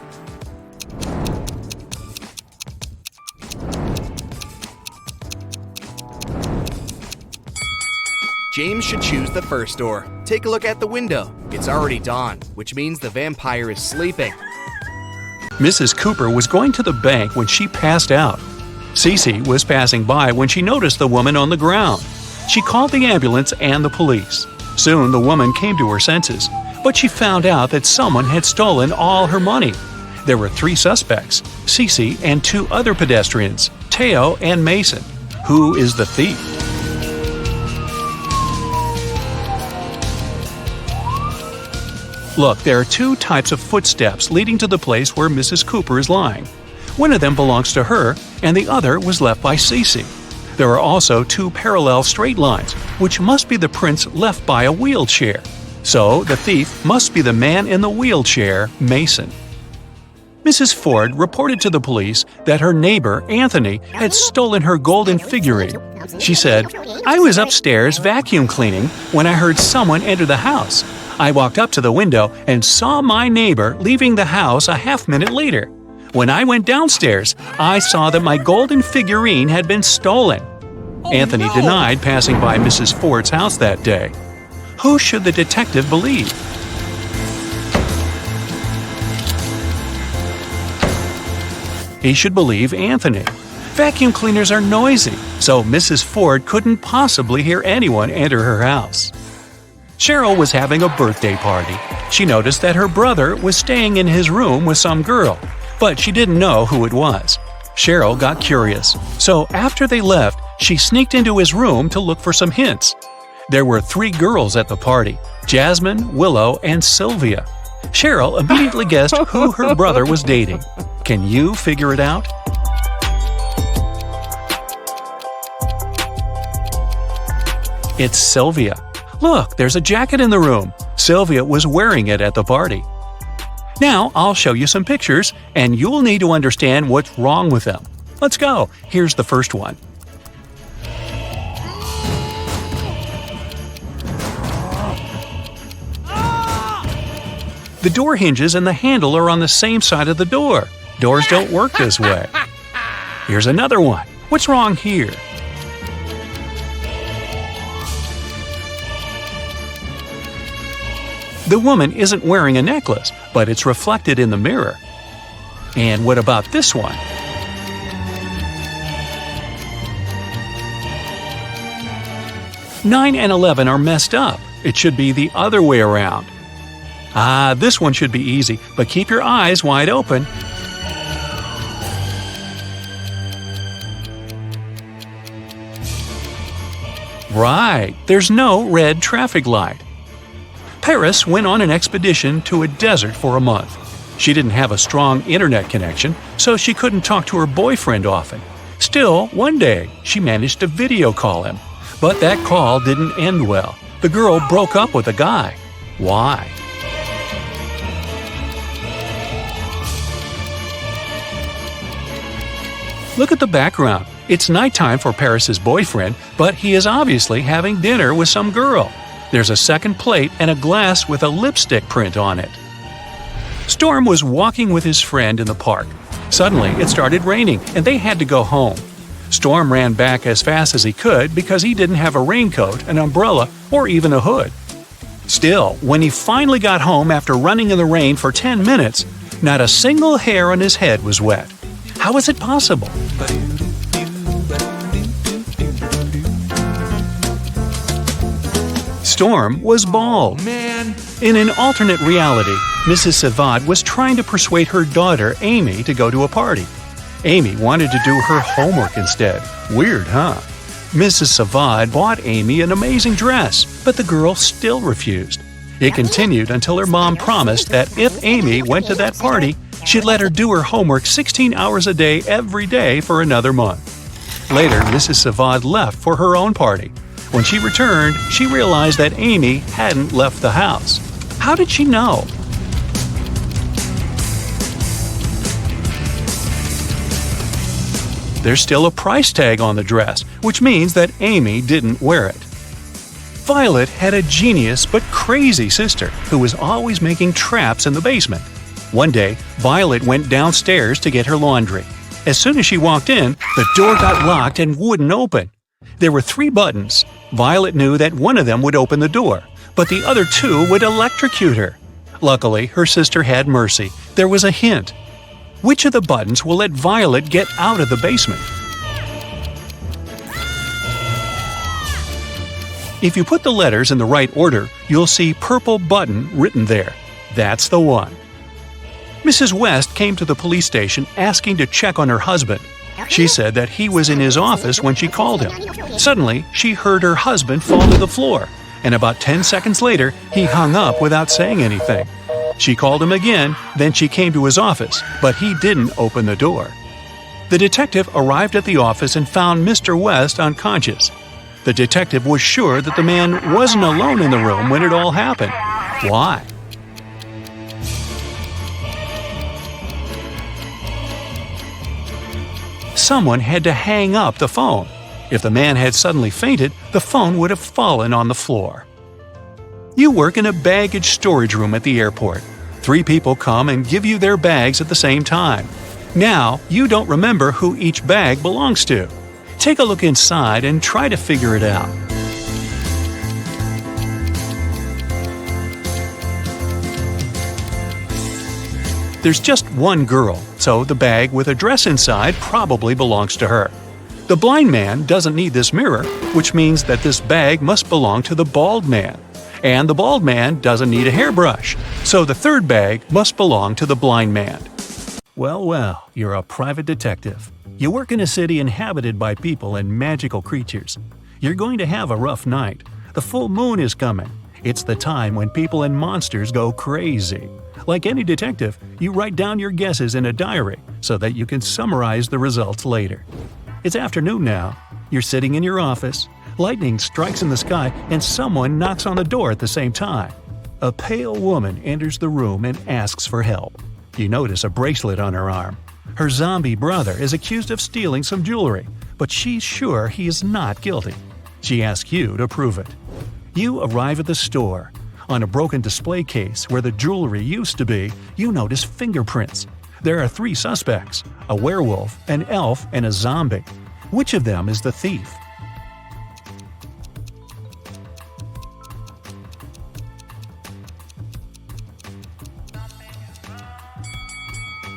James should choose the first door. Take a look at the window. It's already dawn, which means the vampire is sleeping. Mrs. Cooper was going to the bank when she passed out. Cece was passing by when she noticed the woman on the ground. She called the ambulance and the police. Soon the woman came to her senses, but she found out that someone had stolen all her money. There were 3 suspects, Cece and 2 other pedestrians, Teo and Mason. Who is the thief? Look, there are 2 types of footsteps leading to the place where Mrs. Cooper is lying. One of them belongs to her, and the other was left by Cece. There are also 2 parallel straight lines, which must be the prints left by a wheelchair. So, the thief must be the man in the wheelchair, Mason. Mrs. Ford reported to the police that her neighbor, Anthony, had stolen her golden figurine. She said, "I was upstairs vacuum cleaning when I heard someone enter the house. I walked up to the window and saw my neighbor leaving the house a half-minute later. When I went downstairs, I saw that my golden figurine had been stolen." Anthony denied passing by Mrs. Ford's house that day. Who should the detective believe? He should believe Anthony. Vacuum cleaners are noisy, so Mrs. Ford couldn't possibly hear anyone enter her house. Cheryl was having a birthday party. She noticed that her brother was staying in his room with some girl, but she didn't know who it was. Cheryl got curious, so after they left, she sneaked into his room to look for some hints. There were 3 girls at the party, Jasmine, Willow, and Sylvia. Cheryl immediately guessed who her brother was dating. Can you figure it out? It's Sylvia. Look, there's a jacket in the room. Sylvia was wearing it at the party. Now, I'll show you some pictures, and you'll need to understand what's wrong with them. Let's go. Here's the first one. The door hinges and the handle are on the same side of the door. Doors don't work this way. Here's another one. What's wrong here? The woman isn't wearing a necklace, but it's reflected in the mirror. And what about this one? Nine and 11 are messed up. It should be the other way around. This one should be easy, but keep your eyes wide open. Right, there's no red traffic light. Paris went on an expedition to a desert for a month. She didn't have a strong internet connection, so she couldn't talk to her boyfriend often. Still, one day, she managed to video call him. But that call didn't end well. The girl broke up with the guy. Why? Look at the background. It's nighttime for Paris's boyfriend, but he is obviously having dinner with some girl. There's a second plate and a glass with a lipstick print on it. Storm was walking with his friend in the park. Suddenly, it started raining, and they had to go home. Storm ran back as fast as he could because he didn't have a raincoat, an umbrella, or even a hood. Still, when he finally got home after running in the rain for 10 minutes, not a single hair on his head was wet. How is it possible? Storm was bald. Man. In an alternate reality, Mrs. Savad was trying to persuade her daughter Amy to go to a party. Amy wanted to do her homework instead. Weird, huh? Mrs. Savad bought Amy an amazing dress, but the girl still refused. It continued until her mom promised that if Amy went to that party, she'd let her do her homework 16 hours a day every day for another month. Later, Mrs. Savad left for her own party. When she returned, she realized that Amy hadn't left the house. How did she know? There's still a price tag on the dress, which means that Amy didn't wear it. Violet had a genius but crazy sister who was always making traps in the basement. One day, Violet went downstairs to get her laundry. As soon as she walked in, the door got locked and wouldn't open. There were 3 buttons. Violet knew that one of them would open the door, but the other 2 would electrocute her. Luckily, her sister had mercy. There was a hint. Which of the buttons will let Violet get out of the basement? If you put the letters in the right order, you'll see purple button written there. That's the one. Mrs. West came to the police station asking to check on her husband. She said that he was in his office when she called him. Suddenly, she heard her husband fall to the floor, and about 10 seconds later, he hung up without saying anything. She called him again, then she came to his office, but he didn't open the door. The detective arrived at the office and found Mr. West unconscious. The detective was sure that the man wasn't alone in the room when it all happened. Why? Someone had to hang up the phone. If the man had suddenly fainted, the phone would have fallen on the floor. You work in a baggage storage room at the airport. 3 people come and give you their bags at the same time. Now, you don't remember who each bag belongs to. Take a look inside and try to figure it out. There's just one girl, so the bag with a dress inside probably belongs to her. The blind man doesn't need this mirror, which means that this bag must belong to the bald man. And the bald man doesn't need a hairbrush, so the third bag must belong to the blind man. Well, you're a private detective. You work in a city inhabited by people and magical creatures. You're going to have a rough night. The full moon is coming. It's the time when people and monsters go crazy. Like any detective, you write down your guesses in a diary so that you can summarize the results later. It's afternoon now. You're sitting in your office. Lightning strikes in the sky and someone knocks on the door at the same time. A pale woman enters the room and asks for help. You notice a bracelet on her arm. Her zombie brother is accused of stealing some jewelry, but she's sure he is not guilty. She asks you to prove it. You arrive at the store. On a broken display case where the jewelry used to be, you notice fingerprints. There are 3 suspects: a werewolf, an elf, and a zombie. Which of them is the thief?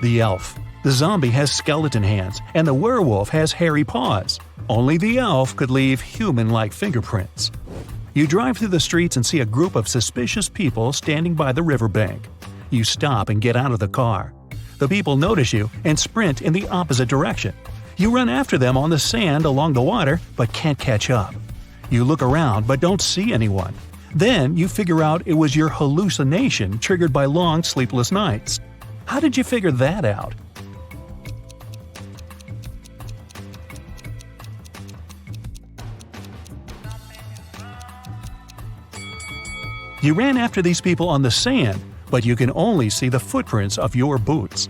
The elf. The zombie has skeleton hands, and the werewolf has hairy paws. Only the elf could leave human-like fingerprints. You drive through the streets and see a group of suspicious people standing by the riverbank. You stop and get out of the car. The people notice you and sprint in the opposite direction. You run after them on the sand along the water but can't catch up. You look around but don't see anyone. Then you figure out it was your hallucination triggered by long sleepless nights. How did you figure that out? You ran after these people on the sand, but you can only see the footprints of your boots.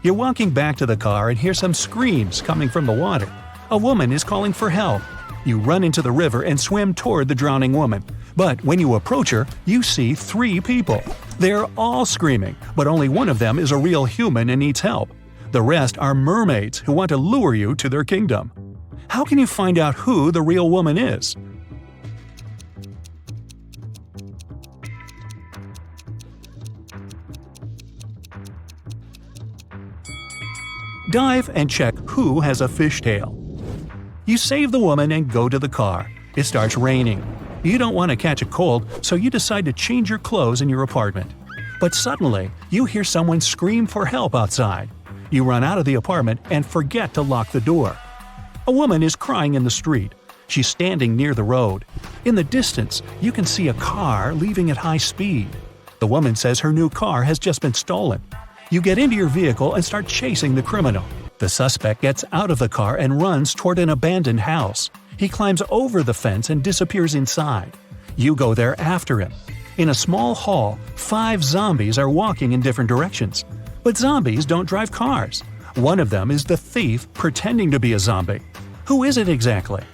You're walking back to the car and hear some screams coming from the water. A woman is calling for help. You run into the river and swim toward the drowning woman. But when you approach her, you see 3 people. They're all screaming, but only one of them is a real human and needs help. The rest are mermaids who want to lure you to their kingdom. How can you find out who the real woman is? Dive and check who has a fishtail. You save the woman and go to the car. It starts raining. You don't want to catch a cold, so you decide to change your clothes in your apartment. But suddenly, you hear someone scream for help outside. You run out of the apartment and forget to lock the door. A woman is crying in the street. She's standing near the road. In the distance, you can see a car leaving at high speed. The woman says her new car has just been stolen. You get into your vehicle and start chasing the criminal. The suspect gets out of the car and runs toward an abandoned house. He climbs over the fence and disappears inside. You go there after him. In a small hall, 5 zombies are walking in different directions. But zombies don't drive cars. One of them is the thief pretending to be a zombie. Who is it exactly?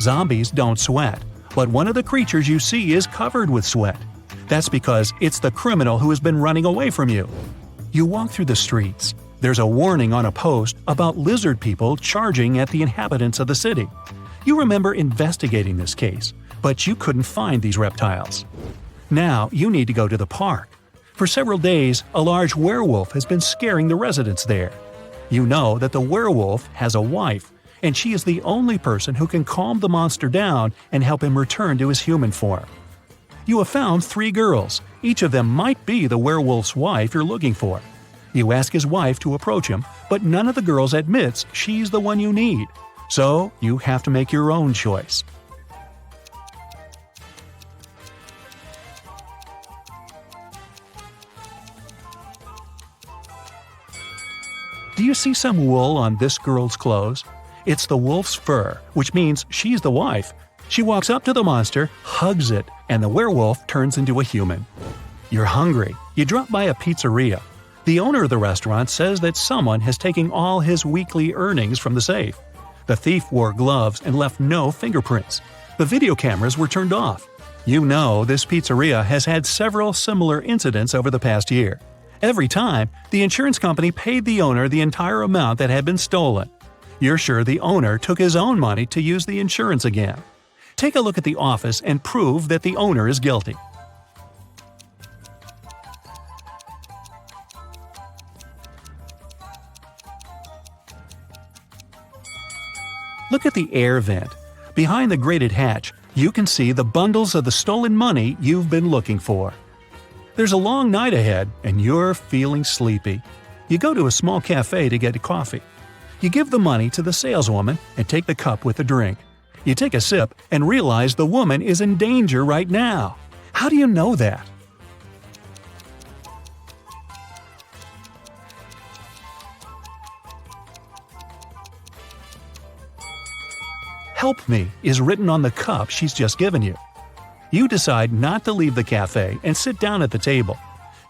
Zombies don't sweat, but one of the creatures you see is covered with sweat. That's because it's the criminal who has been running away from you. You walk through the streets. There's a warning on a post about lizard people charging at the inhabitants of the city. You remember investigating this case, but you couldn't find these reptiles. Now you need to go to the park. For several days, a large werewolf has been scaring the residents there. You know that the werewolf has a wife, and she is the only person who can calm the monster down and help him return to his human form. You have found 3 girls. Each of them might be the werewolf's wife you're looking for. You ask his wife to approach him, but none of the girls admits she's the one you need. So you have to make your own choice. Do you see some wool on this girl's clothes? It's the wolf's fur, which means she's the wife. She walks up to the monster, hugs it, and the werewolf turns into a human. You're hungry. You drop by a pizzeria. The owner of the restaurant says that someone has taken all his weekly earnings from the safe. The thief wore gloves and left no fingerprints. The video cameras were turned off. You know this pizzeria has had several similar incidents over the past year. Every time, the insurance company paid the owner the entire amount that had been stolen. You're sure the owner took his own money to use the insurance again. Take a look at the office and prove that the owner is guilty. Look at the air vent. Behind the grated hatch, you can see the bundles of the stolen money you've been looking for. There's a long night ahead, and you're feeling sleepy. You go to a small cafe to get a coffee. You give the money to the saleswoman and take the cup with the drink. You take a sip and realize the woman is in danger right now. How do you know that? "Help me" is written on the cup she's just given you. You decide not to leave the cafe and sit down at the table.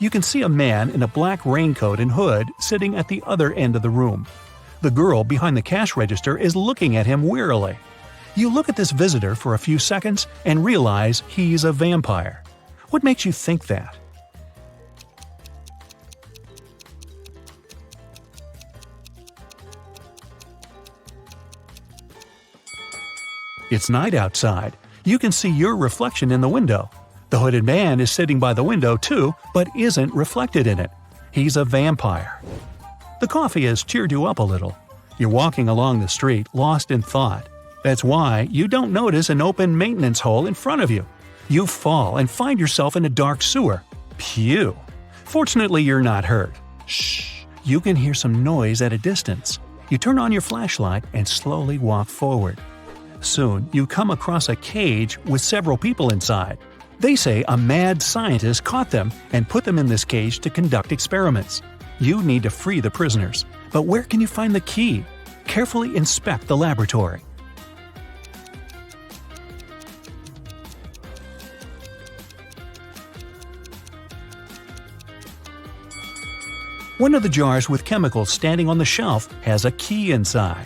You can see a man in a black raincoat and hood sitting at the other end of the room. The girl behind the cash register is looking at him wearily. You look at this visitor for a few seconds and realize he's a vampire. What makes you think that? It's night outside. You can see your reflection in the window. The hooded man is sitting by the window too, but isn't reflected in it. He's a vampire. The coffee has cheered you up a little. You're walking along the street, lost in thought. That's why you don't notice an open maintenance hole in front of you. You fall and find yourself in a dark sewer. Phew! Fortunately, you're not hurt. Shh! You can hear some noise at a distance. You turn on your flashlight and slowly walk forward. Soon, you come across a cage with several people inside. They say a mad scientist caught them and put them in this cage to conduct experiments. You need to free the prisoners. But where can you find the key? Carefully inspect the laboratory. One of the jars with chemicals standing on the shelf has a key inside.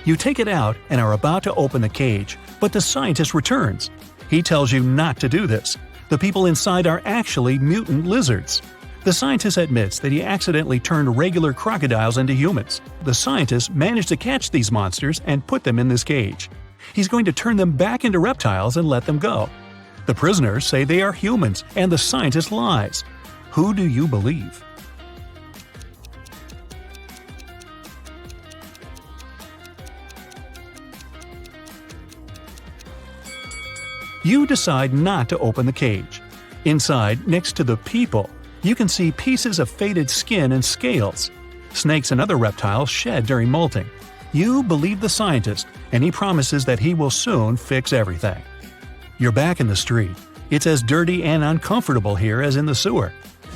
You take it out and are about to open the cage, but the scientist returns. He tells you not to do this. The people inside are actually mutant lizards. The scientist admits that he accidentally turned regular crocodiles into humans. The scientist managed to catch these monsters and put them in this cage. He's going to turn them back into reptiles and let them go. The prisoners say they are humans, and the scientist lies. Who do you believe? You decide not to open the cage. Inside, next to the people, you can see pieces of faded skin and scales. Snakes and other reptiles shed during molting. You believe the scientist, and he promises that he will soon fix everything. You're back in the street. It's as dirty and uncomfortable here as in the sewer.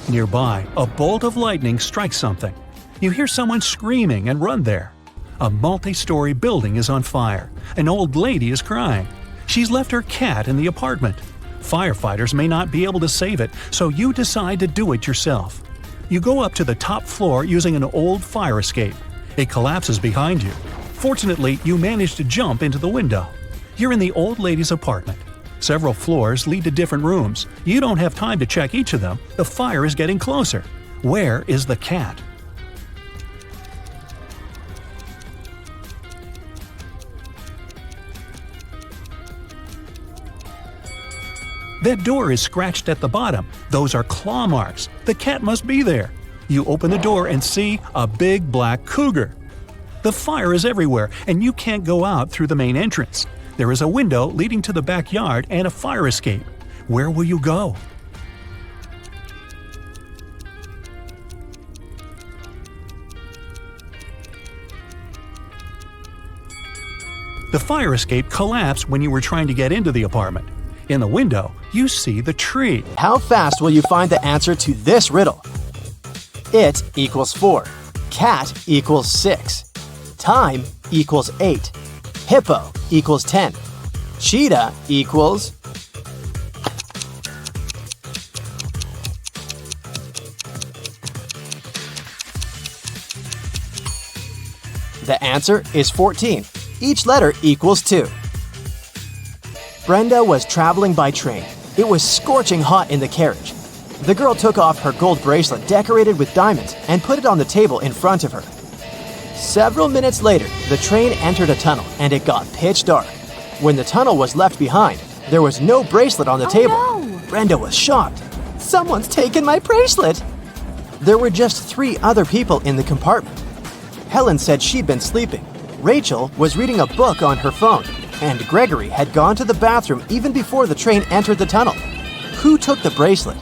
Nearby, a bolt of lightning strikes something. You hear someone screaming and run there. A multi-story building is on fire. An old lady is crying. She's left her cat in the apartment. Firefighters may not be able to save it, so you decide to do it yourself. You go up to the top floor using an old fire escape. It collapses behind you. Fortunately, you manage to jump into the window. You're in the old lady's apartment. Several floors lead to different rooms. You don't have time to check each of them. The fire is getting closer. Where is the cat? That door is scratched at the bottom. Those are claw marks. The cat must be there. You open the door and see a big black cougar. The fire is everywhere, and you can't go out through the main entrance. There is a window leading to the backyard and a fire escape. Where will you go? The fire escape collapsed when you were trying to get into the apartment. In the window, you see the tree. How fast will you find the answer to this riddle? It equals 4. Cat equals 6. Time equals 8. Hippo equals 10. Cheetah equals... The answer is 14. Each letter equals 2. Brenda was traveling by train. It was scorching hot in the carriage. The girl took off her gold bracelet decorated with diamonds and put it on the table in front of her. Several minutes later, the train entered a tunnel and it got pitch dark. When the tunnel was left behind, there was no bracelet on the table. No. Brenda was shocked. Someone's taken my bracelet! There were just 3 other people in the compartment. Helen said she'd been sleeping. Rachel was reading a book on her phone. And Gregory had gone to the bathroom even before the train entered the tunnel. Who took the bracelet?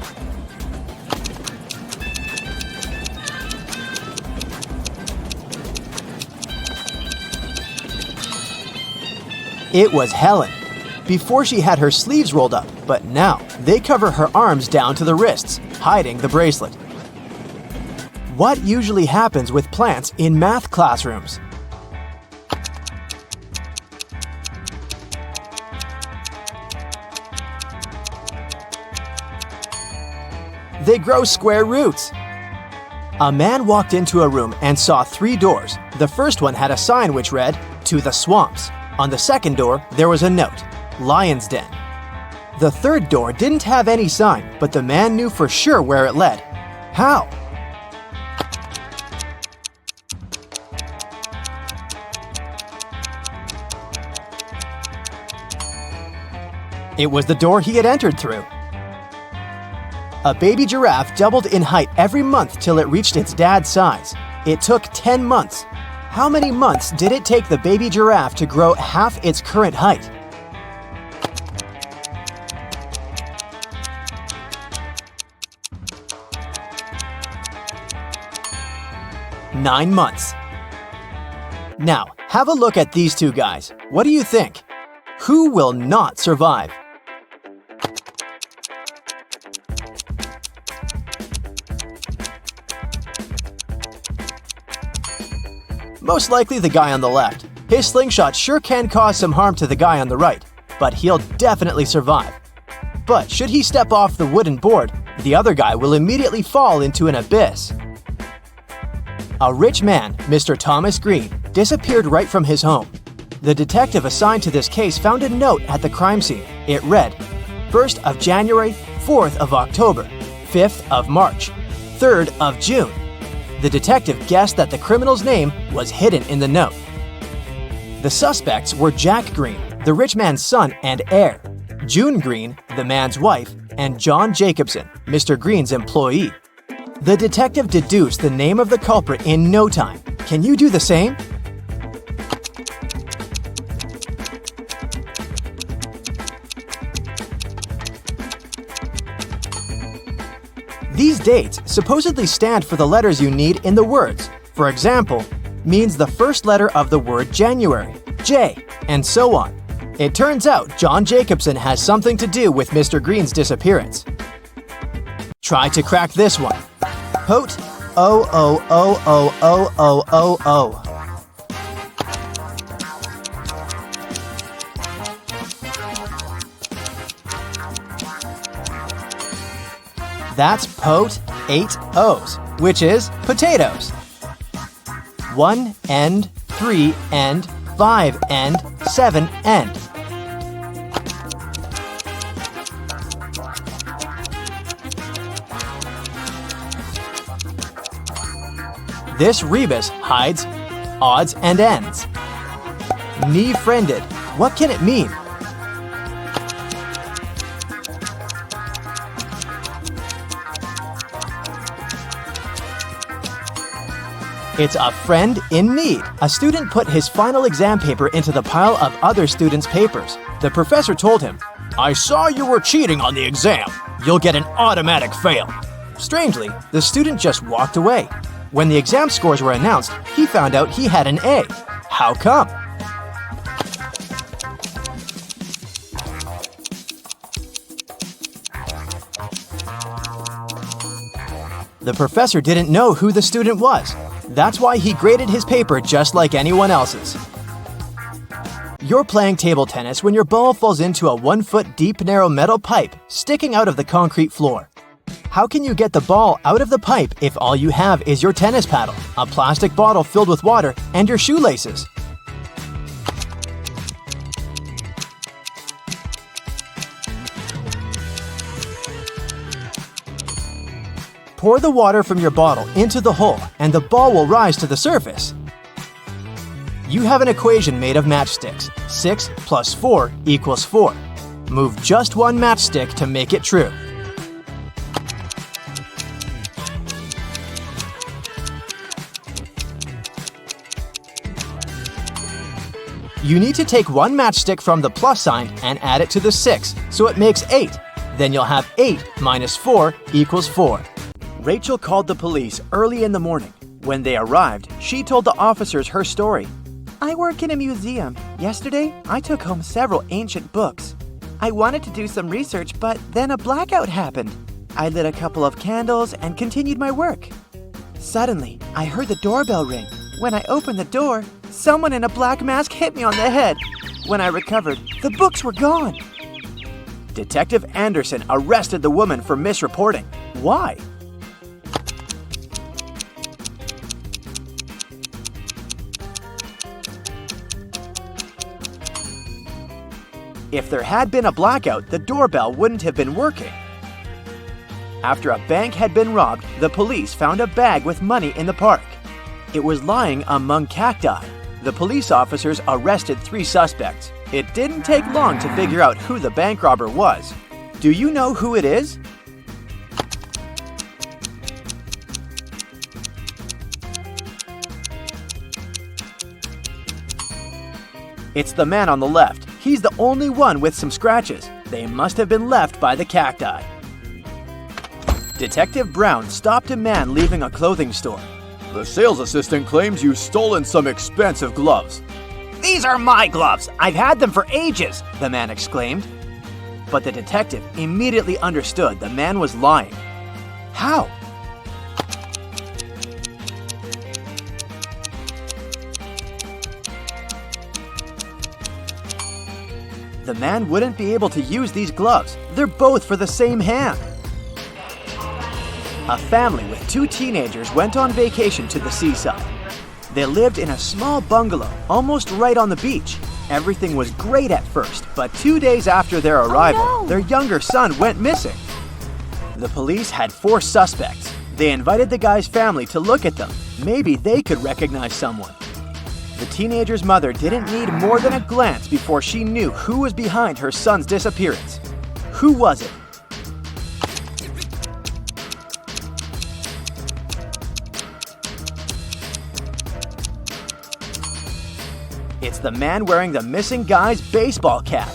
It was Helen. Before she had her sleeves rolled up, but now they cover her arms down to the wrists, hiding the bracelet. What usually happens with plants in math classrooms? They grow square roots. A man walked into a room and saw 3 doors. The first one had a sign which read, "To the swamps." On the second door, there was a note, "Lion's Den." The third door didn't have any sign, but the man knew for sure where it led. How? It was the door he had entered through. A baby giraffe doubled in height every month till it reached its dad's size. It took 10 months. How many months did it take the baby giraffe to grow half its current height? Nine months. Now, have a look at these two guys. What do you think? Who will not survive? Most likely the guy on the left. His slingshot sure can cause some harm to the guy on the right, but he'll definitely survive. But should he step off the wooden board, the other guy will immediately fall into an abyss. A rich man, Mr. Thomas Green, disappeared right from his home. The detective assigned to this case found a note at the crime scene. It read, 1st of January, 4th of October, 5th of March, 3rd of June. The detective guessed that the criminal's name was hidden in the note. The suspects were Jack Green, the rich man's son and heir, June Green, the man's wife, and John Jacobson, Mr. Green's employee. The detective deduced the name of the culprit in no time. Can you do the same? These dates supposedly stand for the letters you need in the words. For example, means the first letter of the word January, J, and so on. It turns out John Jacobson has something to do with Mr. Green's disappearance. Try to crack this one. Pote, O-O-O-O-O-O-O-O. That's pote 8 O's, which is potatoes. 1 end, 3 end, 5 end, 7 end. This rebus hides odds and ends. Knee-friended. What can it mean? It's a friend in need. A student put his final exam paper into the pile of other students' papers. The professor told him, "I saw you were cheating on the exam. You'll get an automatic fail." Strangely, the student just walked away. When the exam scores were announced, he found out he had an A. How come? The professor didn't know who the student was. That's why he graded his paper just like anyone else's. You're playing table tennis when your ball falls into a 1-foot deep narrow metal pipe sticking out of the concrete floor. How can you get the ball out of the pipe if all you have is your tennis paddle, a plastic bottle filled with water, and your shoelaces? Pour the water from your bottle into the hole and the ball will rise to the surface. You have an equation made of matchsticks. 6 plus 4 equals 4. Move just one matchstick to make it true. You need to take one matchstick from the plus sign and add it to the 6, so it makes 8. Then you'll have 8 minus 4 equals 4. Rachel called the police early in the morning. When they arrived, she told the officers her story. I work in a museum. Yesterday, I took home several ancient books. I wanted to do some research, but then a blackout happened. I lit a couple of candles and continued my work. Suddenly, I heard the doorbell ring. When I opened the door, someone in a black mask hit me on the head. When I recovered, the books were gone. Detective Anderson arrested the woman for misreporting. Why? If there had been a blackout, the doorbell wouldn't have been working. After a bank had been robbed, the police found a bag with money in the park. It was lying among cacti. The police officers arrested 3 suspects. It didn't take long to figure out who the bank robber was. Do you know who it is? It's the man on the left. He's the only one with some scratches. They must have been left by the cacti. Detective Brown stopped a man leaving a clothing store. The sales assistant claims you've stolen some expensive gloves. "These are my gloves! I've had them for ages!" the man exclaimed. But the detective immediately understood the man was lying. How? The man wouldn't be able to use these gloves. They're both for the same hand. A family with 2 teenagers went on vacation to the seaside. They lived in a small bungalow, almost right on the beach. Everything was great at first, but 2 days after their arrival, their younger son went missing. The police had 4 suspects. They invited the guy's family to look at them. Maybe they could recognize someone. The teenager's mother didn't need more than a glance before she knew who was behind her son's disappearance. Who was it? It's the man wearing the missing guy's baseball cap.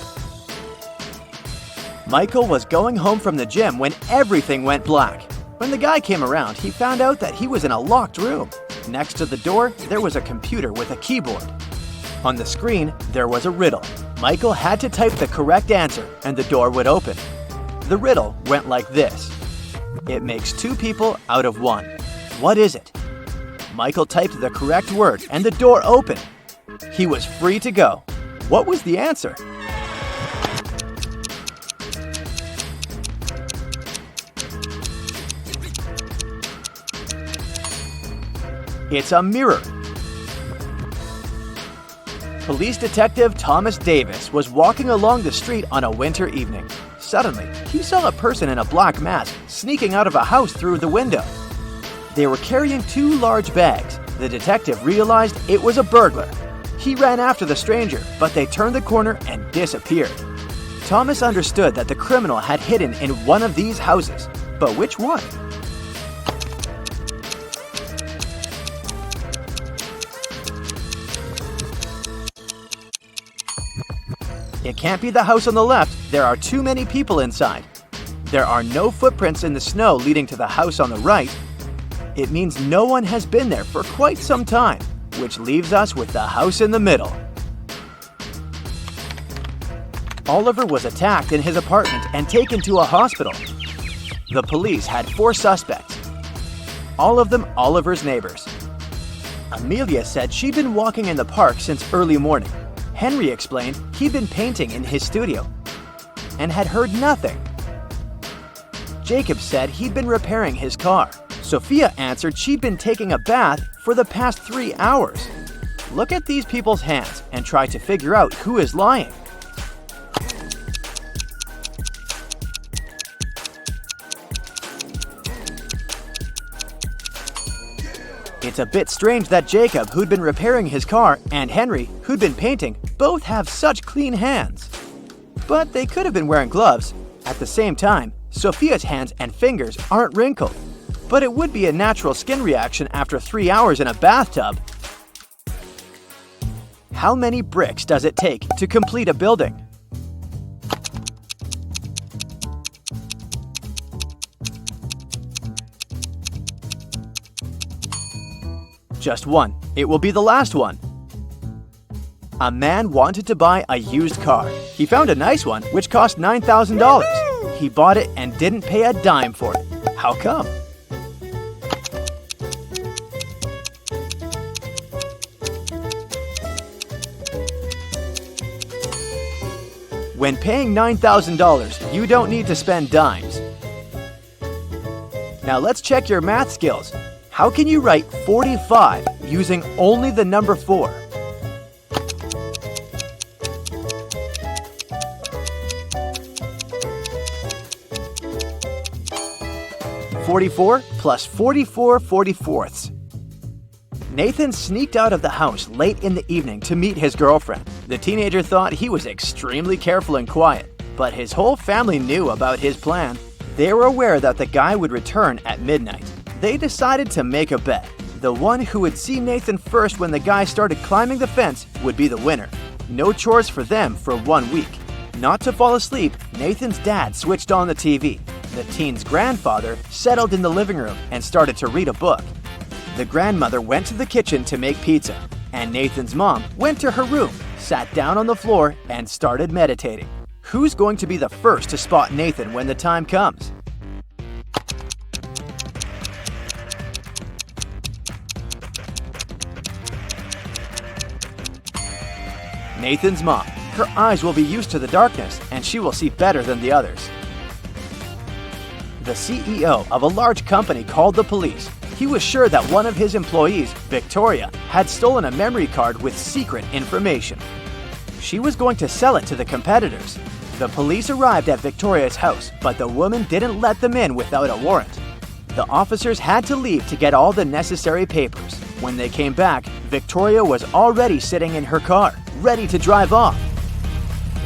Michael was going home from the gym when everything went black. When the guy came around, he found out that he was in a locked room. Next to the door, there was a computer with a keyboard. On the screen, there was a riddle. Michael had to type the correct answer and the door would open. The riddle went like this. It makes 2 people out of 1. What is it? Michael typed the correct word and the door opened. He was free to go. What was the answer? It's a mirror. Police detective Thomas Davis was walking along the street on a winter evening. Suddenly, he saw a person in a black mask sneaking out of a house through the window. They were carrying 2 large bags. The detective realized it was a burglar. He ran after the stranger, but they turned the corner and disappeared. Thomas understood that the criminal had hidden in one of these houses, but which one? It can't be the house on the left. There are too many people inside. There are no footprints in the snow leading to the house on the right. It means no one has been there for quite some time, which leaves us with the house in the middle. Oliver was attacked in his apartment and taken to a hospital. The police had 4 suspects, all of them Oliver's neighbors. Amelia said she'd been walking in the park since early morning. Henry explained he'd been painting in his studio and had heard nothing. Jacob said he'd been repairing his car. Sophia answered she'd been taking a bath for the past 3 hours. Look at these people's hands and try to figure out who is lying. It's a bit strange that Jacob, who'd been repairing his car, and Henry, who'd been painting, both have such clean hands. But they could have been wearing gloves. At the same time, Sophia's hands and fingers aren't wrinkled. But it would be a natural skin reaction after 3 hours in a bathtub. How many bricks does it take to complete a building? Just 1. It will be the last one. A man wanted to buy a used car. He found a nice one which cost $9,000. He bought it and didn't pay a dime for it. How come? When paying $9,000, you don't need to spend dimes. Now let's check your math skills. How can you write 45 using only the number 4? (44 plus 44 44ths). Nathan sneaked out of the house late in the evening to meet his girlfriend. The teenager thought he was extremely careful and quiet, but his whole family knew about his plan. They were aware that the guy would return at midnight. They decided to make a bet. The one who would see Nathan first when the guy started climbing the fence would be the winner. No chores for them for 1 week. Not to fall asleep, Nathan's dad switched on the TV. The teen's grandfather settled in the living room and started to read a book. The grandmother went to the kitchen to make pizza, and Nathan's mom went to her room, sat down on the floor, and started meditating. Who's going to be the first to spot Nathan when the time comes? Nathan's mom. Her eyes will be used to the darkness, and she will see better than the others. The CEO of a large company called the police. He was sure that one of his employees, Victoria, had stolen a memory card with secret information. She was going to sell it to the competitors. The police arrived at Victoria's house, but the woman didn't let them in without a warrant. The officers had to leave to get all the necessary papers. When they came back, Victoria was already sitting in her car, ready to drive off.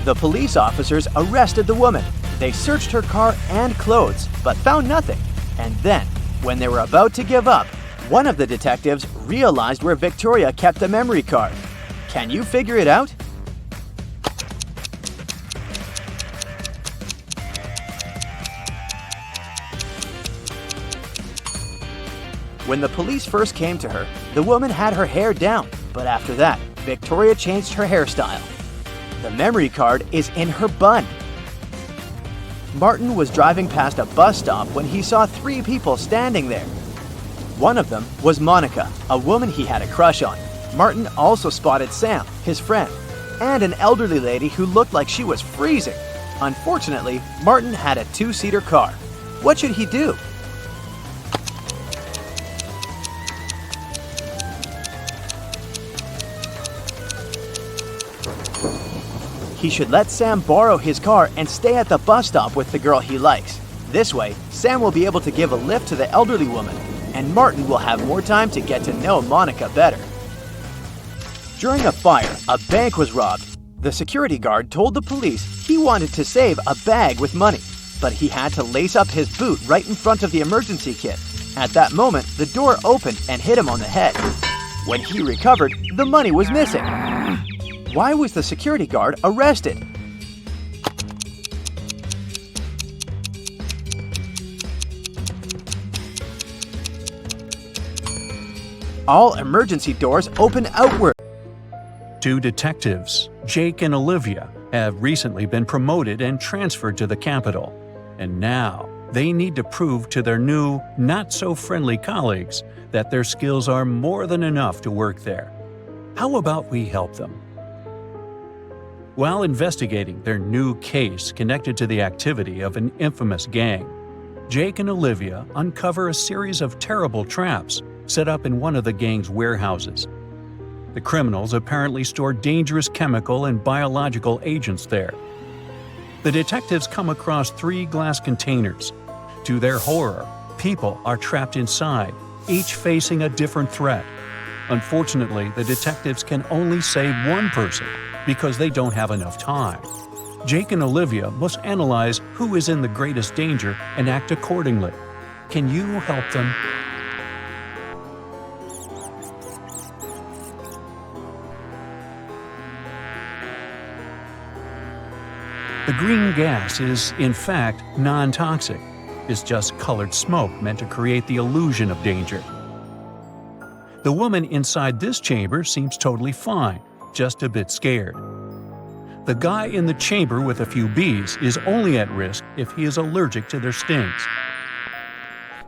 The police officers arrested the woman. They searched her car and clothes, but found nothing. And then, when they were about to give up, one of the detectives realized where Victoria kept the memory card. Can you figure it out? When the police first came to her, the woman had her hair down, but after that, Victoria changed her hairstyle. The memory card is in her bun. Martin was driving past a bus stop when he saw 3 people standing there. One of them was Monica, a woman he had a crush on. Martin also spotted Sam, his friend, and an elderly lady who looked like she was freezing. Unfortunately, Martin had a 2-seater car. What should he do? He should let Sam borrow his car and stay at the bus stop with the girl he likes. This way, Sam will be able to give a lift to the elderly woman, and Martin will have more time to get to know Monica better. During a fire, a bank was robbed. The security guard told the police he wanted to save a bag with money, but he had to lace up his boot right in front of the emergency kit. At that moment, the door opened and hit him on the head. When he recovered, the money was missing. Why was the security guard arrested? All emergency doors open outward. 2 detectives, Jake and Olivia, have recently been promoted and transferred to the capital. And now they need to prove to their new, not-so-friendly colleagues that their skills are more than enough to work there. How about we help them? While investigating their new case connected to the activity of an infamous gang, Jake and Olivia uncover a series of terrible traps set up in one of the gang's warehouses. The criminals apparently store dangerous chemical and biological agents there. The detectives come across 3 glass containers. To their horror, people are trapped inside, each facing a different threat. Unfortunately, the detectives can only save one person because they don't have enough time. Jake and Olivia must analyze who is in the greatest danger and act accordingly. Can you help them? The green gas is, in fact, non-toxic. It's just colored smoke meant to create the illusion of danger. The woman inside this chamber seems totally fine, just a bit scared. The guy in the chamber with a few bees is only at risk if he is allergic to their stings.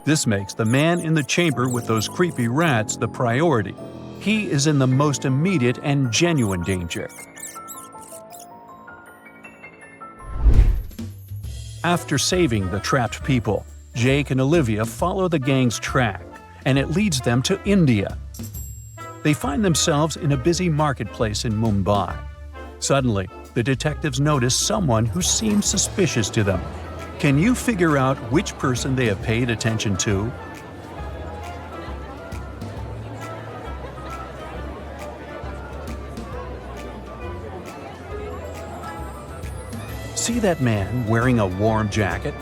This makes the man in the chamber with those creepy rats the priority. He is in the most immediate and genuine danger. After saving the trapped people, Jake and Olivia follow the gang's track, and it leads them to India. They find themselves in a busy marketplace in Mumbai. Suddenly, the detectives notice someone who seems suspicious to them. Can you figure out which person they have paid attention to? See that man wearing a warm jacket?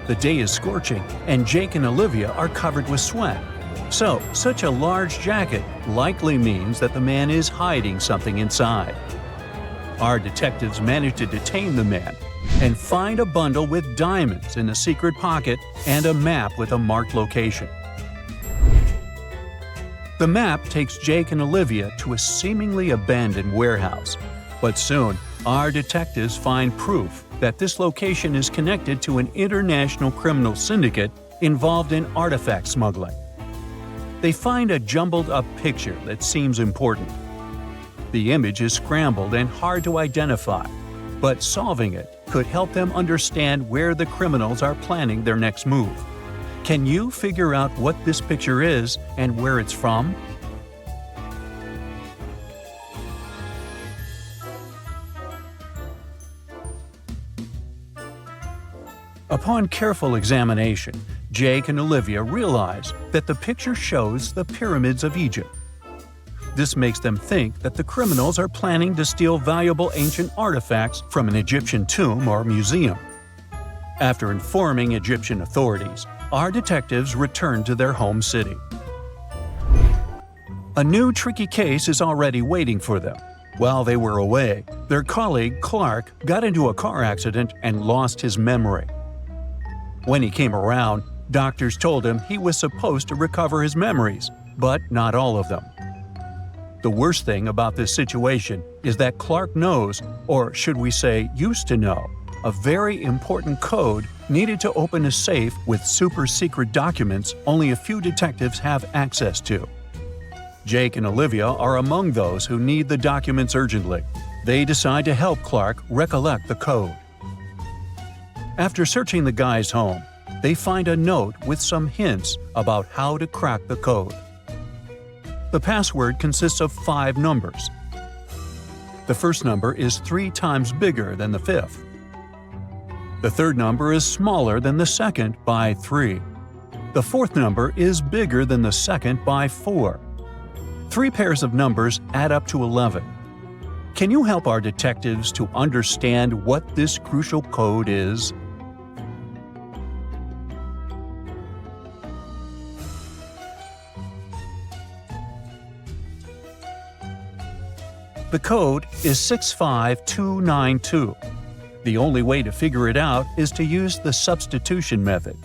The day is scorching, and Jake and Olivia are covered with sweat. So, such a large jacket likely means that the man is hiding something inside. Our detectives manage to detain the man and find a bundle with diamonds in a secret pocket and a map with a marked location. The map takes Jake and Olivia to a seemingly abandoned warehouse, but soon our detectives find proof that this location is connected to an international criminal syndicate involved in artifact smuggling. They find a jumbled-up picture that seems important. The image is scrambled and hard to identify, but solving it could help them understand where the criminals are planning their next move. Can you figure out what this picture is and where it's from? Upon careful examination, Jake and Olivia realize that the picture shows the pyramids of Egypt. This makes them think that the criminals are planning to steal valuable ancient artifacts from an Egyptian tomb or museum. After informing Egyptian authorities, our detectives return to their home city. A new tricky case is already waiting for them. While they were away, their colleague Clark got into a car accident and lost his memory. When he came around, doctors told him he was supposed to recover his memories, but not all of them. The worst thing about this situation is that Clark knows, or should we say used to know, a very important code needed to open a safe with super-secret documents only a few detectives have access to. Jake and Olivia are among those who need the documents urgently. They decide to help Clark recollect the code. After searching the guy's home, they find a note with some hints about how to crack the code. The password consists of 5 numbers. The first number is 3 times bigger than the fifth. The third number is smaller than the second by 3. The fourth number is bigger than the second by 4. 3 pairs of numbers add up to 11. Can you help our detectives to understand what this crucial code is? The code is 65292. The only way to figure it out is to use the substitution method.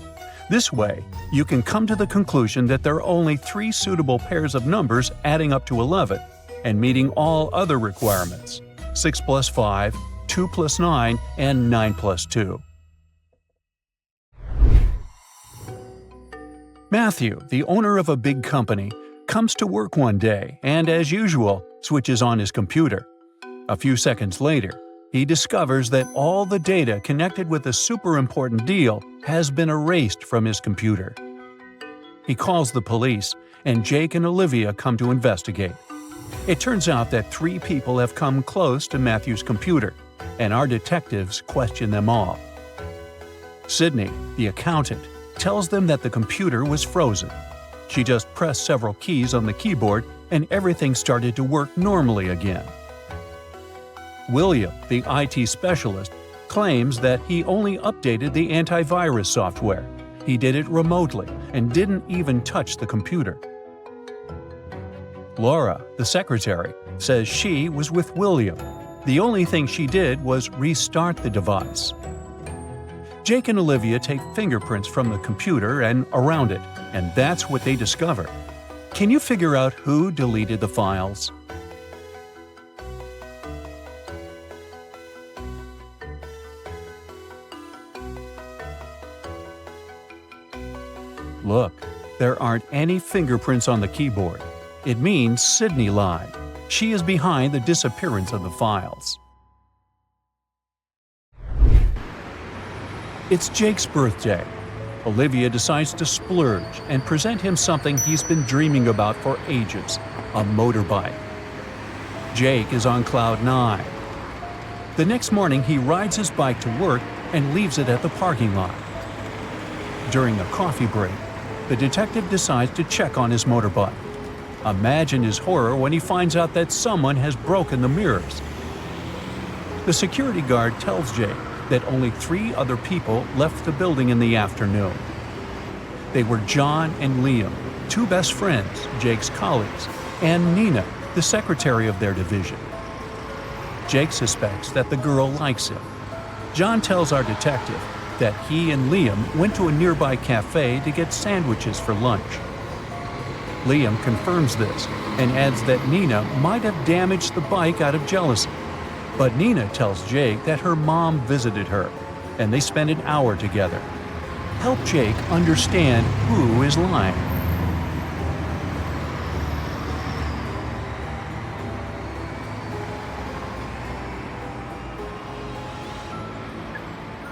This way, you can come to the conclusion that there are only 3 suitable pairs of numbers adding up to 11 and meeting all other requirements: 6 plus 5, 2 plus 9, and 9 plus 2. Matthew, the owner of a big company, comes to work one day and, as usual, switches on his computer. A few seconds later, he discovers that all the data connected with a super important deal has been erased from his computer. He calls the police, and Jake and Olivia come to investigate. It turns out that 3 people have come close to Matthew's computer, and our detectives question them all. Sydney, the accountant, tells them that the computer was frozen. She just pressed several keys on the keyboard and everything started to work normally again. William, the IT specialist, claims that he only updated the antivirus software. He did it remotely and didn't even touch the computer. Laura, the secretary, says she was with William. The only thing she did was restart the device. Jake and Olivia take fingerprints from the computer and around it, and that's what they discover. Can you figure out who deleted the files? Look, there aren't any fingerprints on the keyboard. It means Sydney lied. She is behind the disappearance of the files. It's Jake's birthday. Olivia decides to splurge and present him something he's been dreaming about for ages: a motorbike. Jake is on cloud 9. The next morning, he rides his bike to work and leaves it at the parking lot. During a coffee break, the detective decides to check on his motorbike. Imagine his horror when he finds out that someone has broken the mirrors. The security guard tells Jake that only 3 other people left the building in the afternoon. They were John and Liam, 2 best friends, Jake's colleagues, and Nina, the secretary of their division. Jake suspects that the girl likes him. John tells our detective that he and Liam went to a nearby cafe to get sandwiches for lunch. Liam confirms this and adds that Nina might have damaged the bike out of jealousy. But Nina tells Jake that her mom visited her, and they spent an hour together. Help Jake understand who is lying.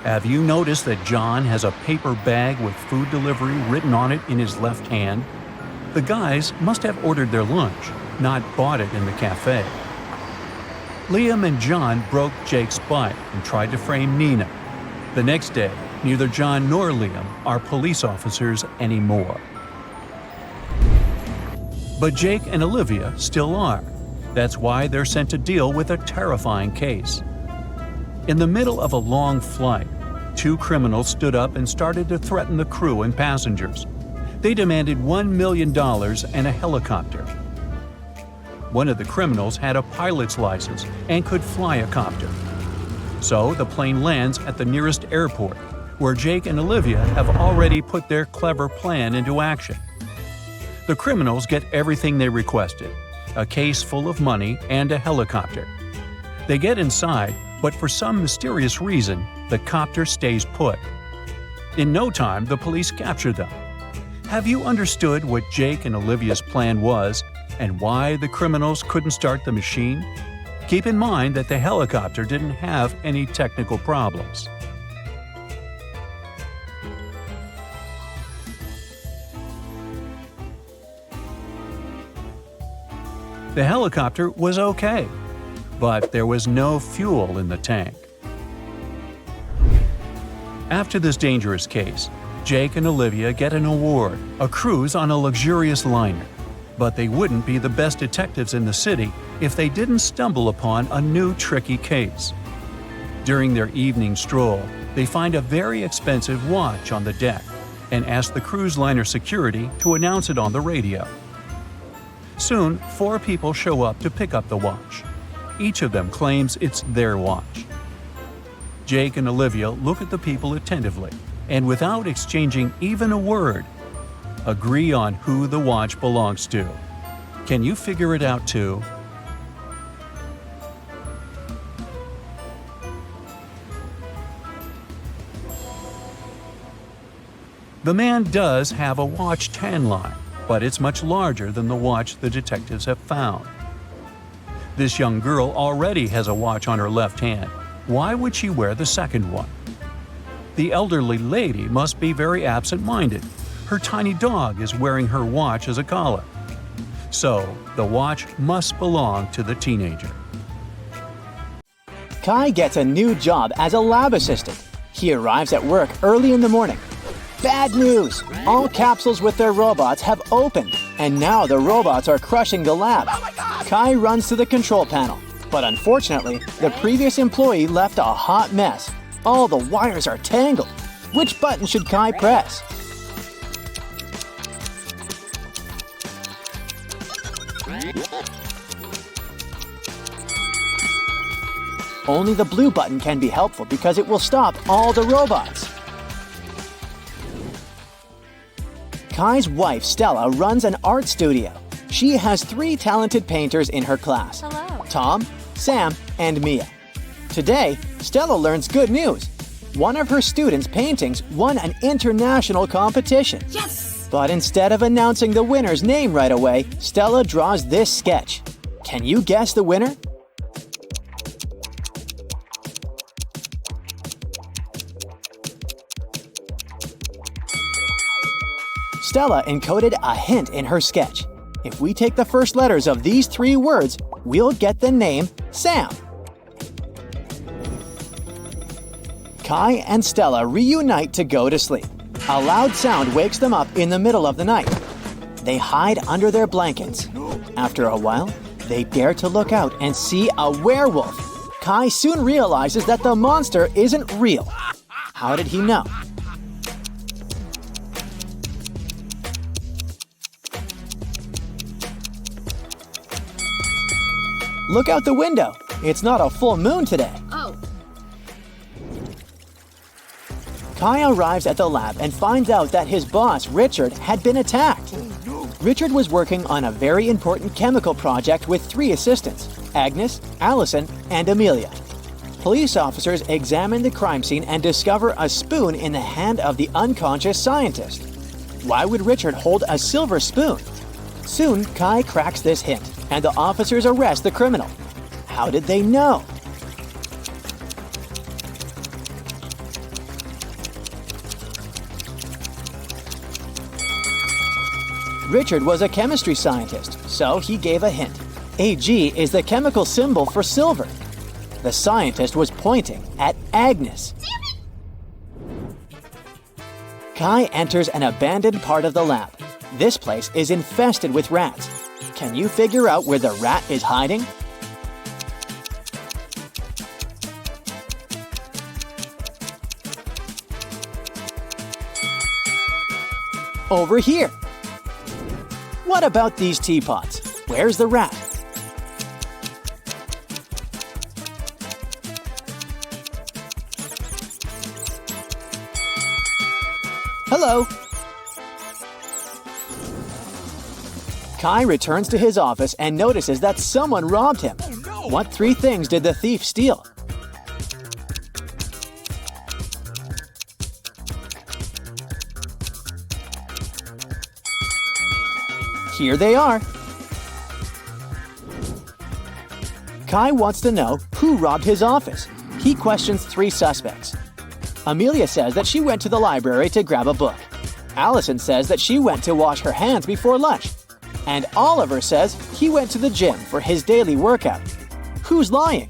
Have you noticed that John has a paper bag with food delivery written on it in his left hand? The guys must have ordered their lunch, not bought it in the cafe. Liam and John broke Jake's bike and tried to frame Nina. The next day, neither John nor Liam are police officers anymore. But Jake and Olivia still are. That's why they're sent to deal with a terrifying case. In the middle of a long flight, 2 criminals stood up and started to threaten the crew and passengers. They demanded $1 million and a helicopter. One of the criminals had a pilot's license and could fly a copter. So the plane lands at the nearest airport, where Jake and Olivia have already put their clever plan into action. The criminals get everything they requested: a case full of money and a helicopter. They get inside, but for some mysterious reason, the copter stays put. In no time, the police capture them. Have you understood what Jake and Olivia's plan was and why the criminals couldn't start the machine? Keep in mind that the helicopter didn't have any technical problems. The helicopter was okay, but there was no fuel in the tank. After this dangerous case, Jake and Olivia get an award, a cruise on a luxurious liner. But they wouldn't be the best detectives in the city if they didn't stumble upon a new tricky case. During their evening stroll, they find a very expensive watch on the deck and ask the cruise liner security to announce it on the radio. Soon, 4 people show up to pick up the watch. Each of them claims it's their watch. Jake and Olivia look at the people attentively, and without exchanging even a word, agree on who the watch belongs to. Can you figure it out too? The man does have a watch tan line, but it's much larger than the watch the detectives have found. This young girl already has a watch on her left hand. Why would she wear the second one? The elderly lady must be very absent-minded. Her tiny dog is wearing her watch as a collar. So, the watch must belong to the teenager. Kai gets a new job as a lab assistant. He arrives at work early in the morning. Bad news! All capsules with their robots have opened, and now the robots are crushing the lab. Kai runs to the control panel, but unfortunately, the previous employee left a hot mess. All the wires are tangled. Which button should Kai press? Only the blue button can be helpful because it will stop all the robots. Kai's wife, Stella, runs an art studio. She has 3 talented painters in her class: Hello. Tom, Sam, and Mia. Today, Stella learns good news. One of her students' paintings won an international competition. Yes! But instead of announcing the winner's name right away, Stella draws this sketch. Can you guess the winner? Stella encoded a hint in her sketch. If we take the first letters of these 3 words, we'll get the name Sam. Kai and Stella reunite to go to sleep. A loud sound wakes them up in the middle of the night. They hide under their blankets. After a while, they dare to look out and see a werewolf. Kai soon realizes that the monster isn't real. How did he know? Look out the window. It's not a full moon today. Oh. Kai arrives at the lab and finds out that his boss, Richard, had been attacked. Richard was working on a very important chemical project with 3 assistants, Agnes, Allison, and Amelia. Police officers examine the crime scene and discover a spoon in the hand of the unconscious scientist. Why would Richard hold a silver spoon? Soon, Kai cracks this hint, and the officers arrest the criminal. How did they know? Richard was a chemistry scientist, so he gave a hint. Ag is the chemical symbol for silver. The scientist was pointing at Agnes. Kai enters an abandoned part of the lab. This place is infested with rats. Can you figure out where the rat is hiding? Over here. What about these teapots? Where's the rat? Hello. Kai returns to his office and notices that someone robbed him. What 3 things did the thief steal? Here they are. Kai wants to know who robbed his office. He questions 3 suspects. Amelia says that she went to the library to grab a book. Allison says that she went to wash her hands before lunch. And Oliver says he went to the gym for his daily workout. Who's lying?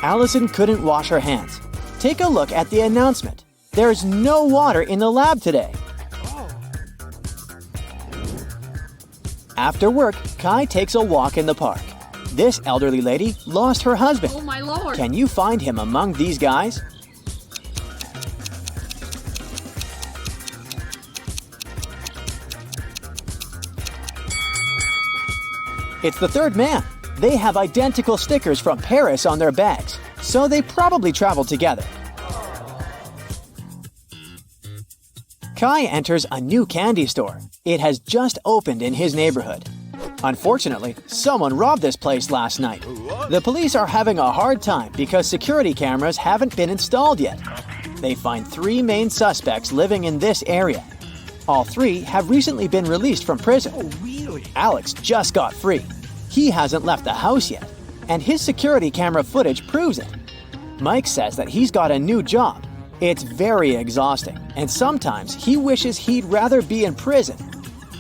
Allison couldn't wash her hands. Take a look at the announcement. There's no water in the lab today. After work, Kai takes a walk in the park. This elderly lady lost her husband. Oh my lord. Can you find him among these guys? It's the 3rd man. They have identical stickers from Paris on their bags, so they probably traveled together. Kai enters a new candy store. It has just opened in his neighborhood. Unfortunately, someone robbed this place last night. The police are having a hard time because security cameras haven't been installed yet. They find 3 main suspects living in this area. All 3 have recently been released from prison. Alex just got free. He hasn't left the house yet, and his security camera footage proves it. Mike says that he's got a new job. It's very exhausting, and sometimes he wishes he'd rather be in prison.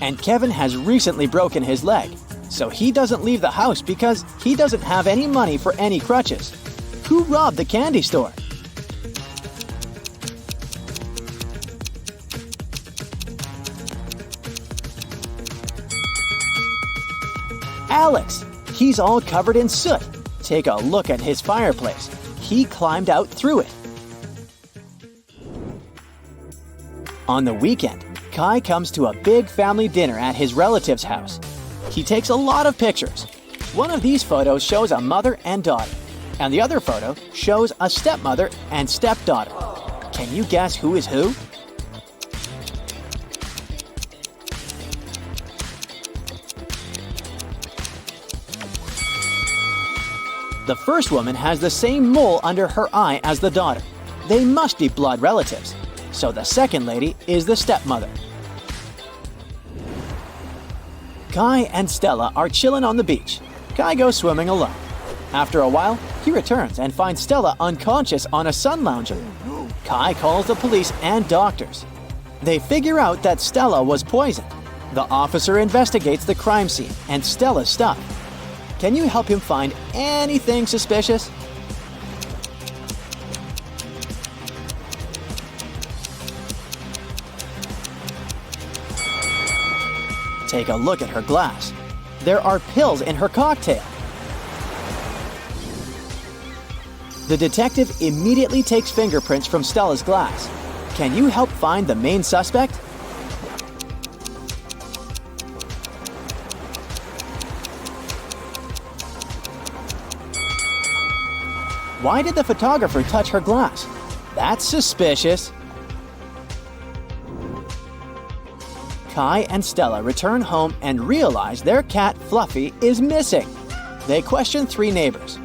And Kevin has recently broken his leg, so he doesn't leave the house because he doesn't have any money for any crutches. Who robbed the candy store? Alex! He's all covered in soot. Take a look at his fireplace. He climbed out through it. On the weekend, Kai comes to a big family dinner at his relative's house. He takes a lot of pictures. One of these photos shows a mother and daughter, and the other photo shows a stepmother and stepdaughter. Can you guess who is who? The first woman has the same mole under her eye as the daughter. They must be blood relatives. So the second lady is the stepmother. Kai and Stella are chilling on the beach. Kai goes swimming alone. After a while, he returns and finds Stella unconscious on a sun lounger. Kai calls the police and doctors. They figure out that Stella was poisoned. The officer investigates the crime scene and Stella's stuff. Can you help him find anything suspicious? Take a look at her glass. There are pills in her cocktail. The detective immediately takes fingerprints from Stella's glass. Can you help find the main suspect? Why did the photographer touch her glass? That's suspicious. Kai and Stella return home and realize their cat Fluffy is missing. They question 3 neighbors.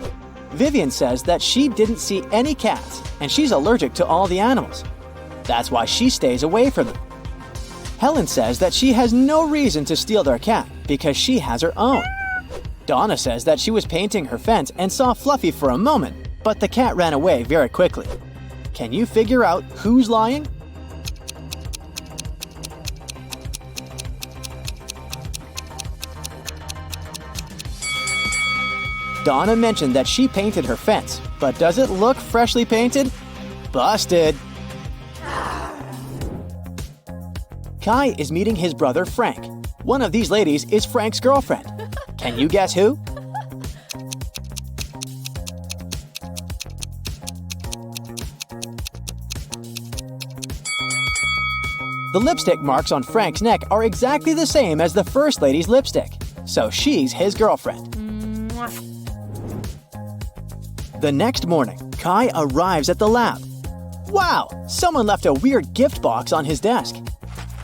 Vivian says that she didn't see any cats and she's allergic to all the animals. That's why she stays away from them. Helen says that she has no reason to steal their cat because she has her own. Donna says that she was painting her fence and saw Fluffy for a moment, but the cat ran away very quickly. Can you figure out who's lying? Donna mentioned that she painted her fence, but does it look freshly painted? Busted! Kai is meeting his brother Frank. One of these ladies is Frank's girlfriend. Can you guess who? The lipstick marks on Frank's neck are exactly the same as the first lady's lipstick, so she's his girlfriend. The next morning, Kai arrives at the lab. Wow! Someone left a weird gift box on his desk.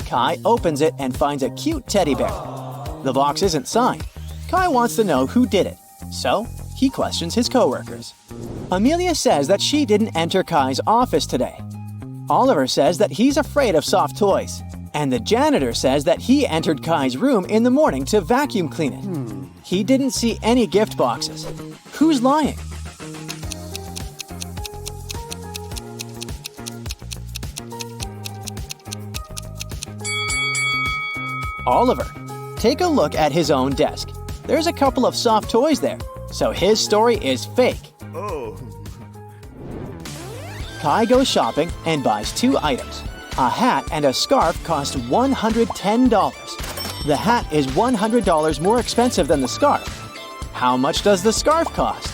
Kai opens it and finds a cute teddy bear. The box isn't signed. Kai wants to know who did it, so he questions his coworkers. Amelia says that she didn't enter Kai's office today. Oliver says that he's afraid of soft toys. And the janitor says that he entered Kai's room in the morning to vacuum clean it. He didn't see any gift boxes. Who's lying? Oliver. Take a look at his own desk. There's a couple of soft toys there, so his story is fake. Kai goes shopping and buys 2 items. A hat and a scarf cost $110. The hat is $100 more expensive than the scarf. How much does the scarf cost?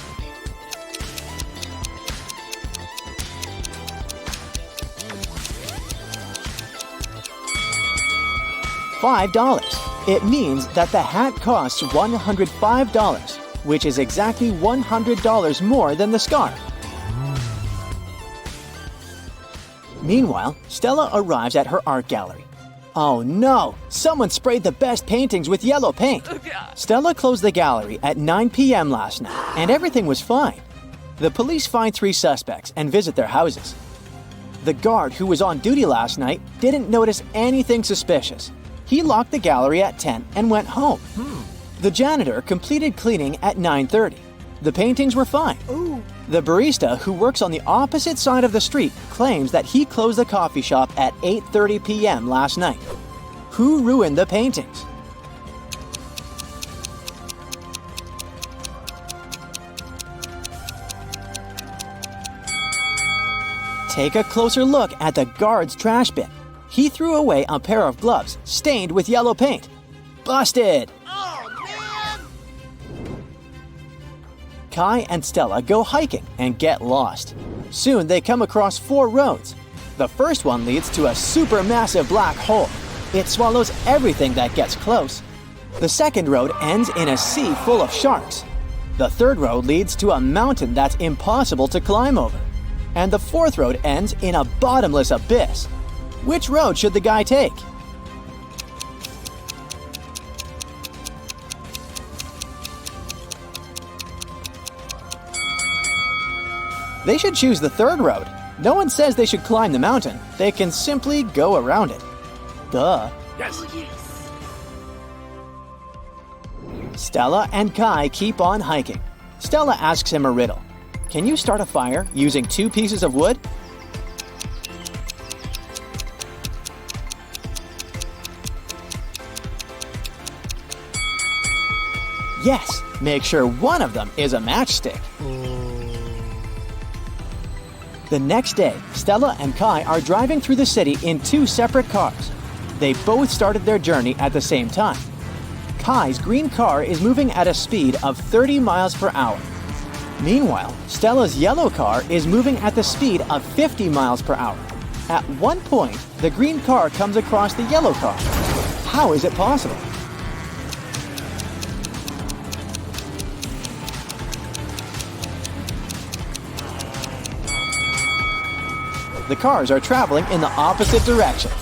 $5. It means that the hat costs $105, which is exactly $100 more than the scarf. Meanwhile, Stella arrives at her art gallery. Oh no! Someone sprayed the best paintings with yellow paint! Stella closed the gallery at 9 p.m. last night, and everything was fine. The police find 3 suspects and visit their houses. The guard who was on duty last night didn't notice anything suspicious. He locked the gallery at 10 and went home. The janitor completed cleaning at 9:30. The paintings were fine. The barista who works on the opposite side of the street claims that he closed the coffee shop at 8:30 p.m. last night. Who ruined the paintings? Take a closer look at the guard's trash bin. He threw away a pair of gloves stained with yellow paint. Busted! Kai and Stella go hiking and get lost. Soon they come across 4 roads. The first one leads to a supermassive black hole. It swallows everything that gets close. The second road ends in a sea full of sharks. The third road leads to a mountain that's impossible to climb over. And the fourth road ends in a bottomless abyss. Which road should the guy take? They should choose the third road. No one says they should climb the mountain. They can simply go around it. Duh. Yes. Stella and Kai keep on hiking. Stella asks him a riddle. Can you start a fire using 2 pieces of wood? Yes, make sure one of them is a matchstick. The next day, Stella and Kai are driving through the city in 2 separate cars. They both started their journey at the same time. Kai's green car is moving at a speed of 30 miles per hour. Meanwhile, Stella's yellow car is moving at the speed of 50 miles per hour. At one point, the green car comes across the yellow car. How is it possible? The cars are traveling in the opposite direction.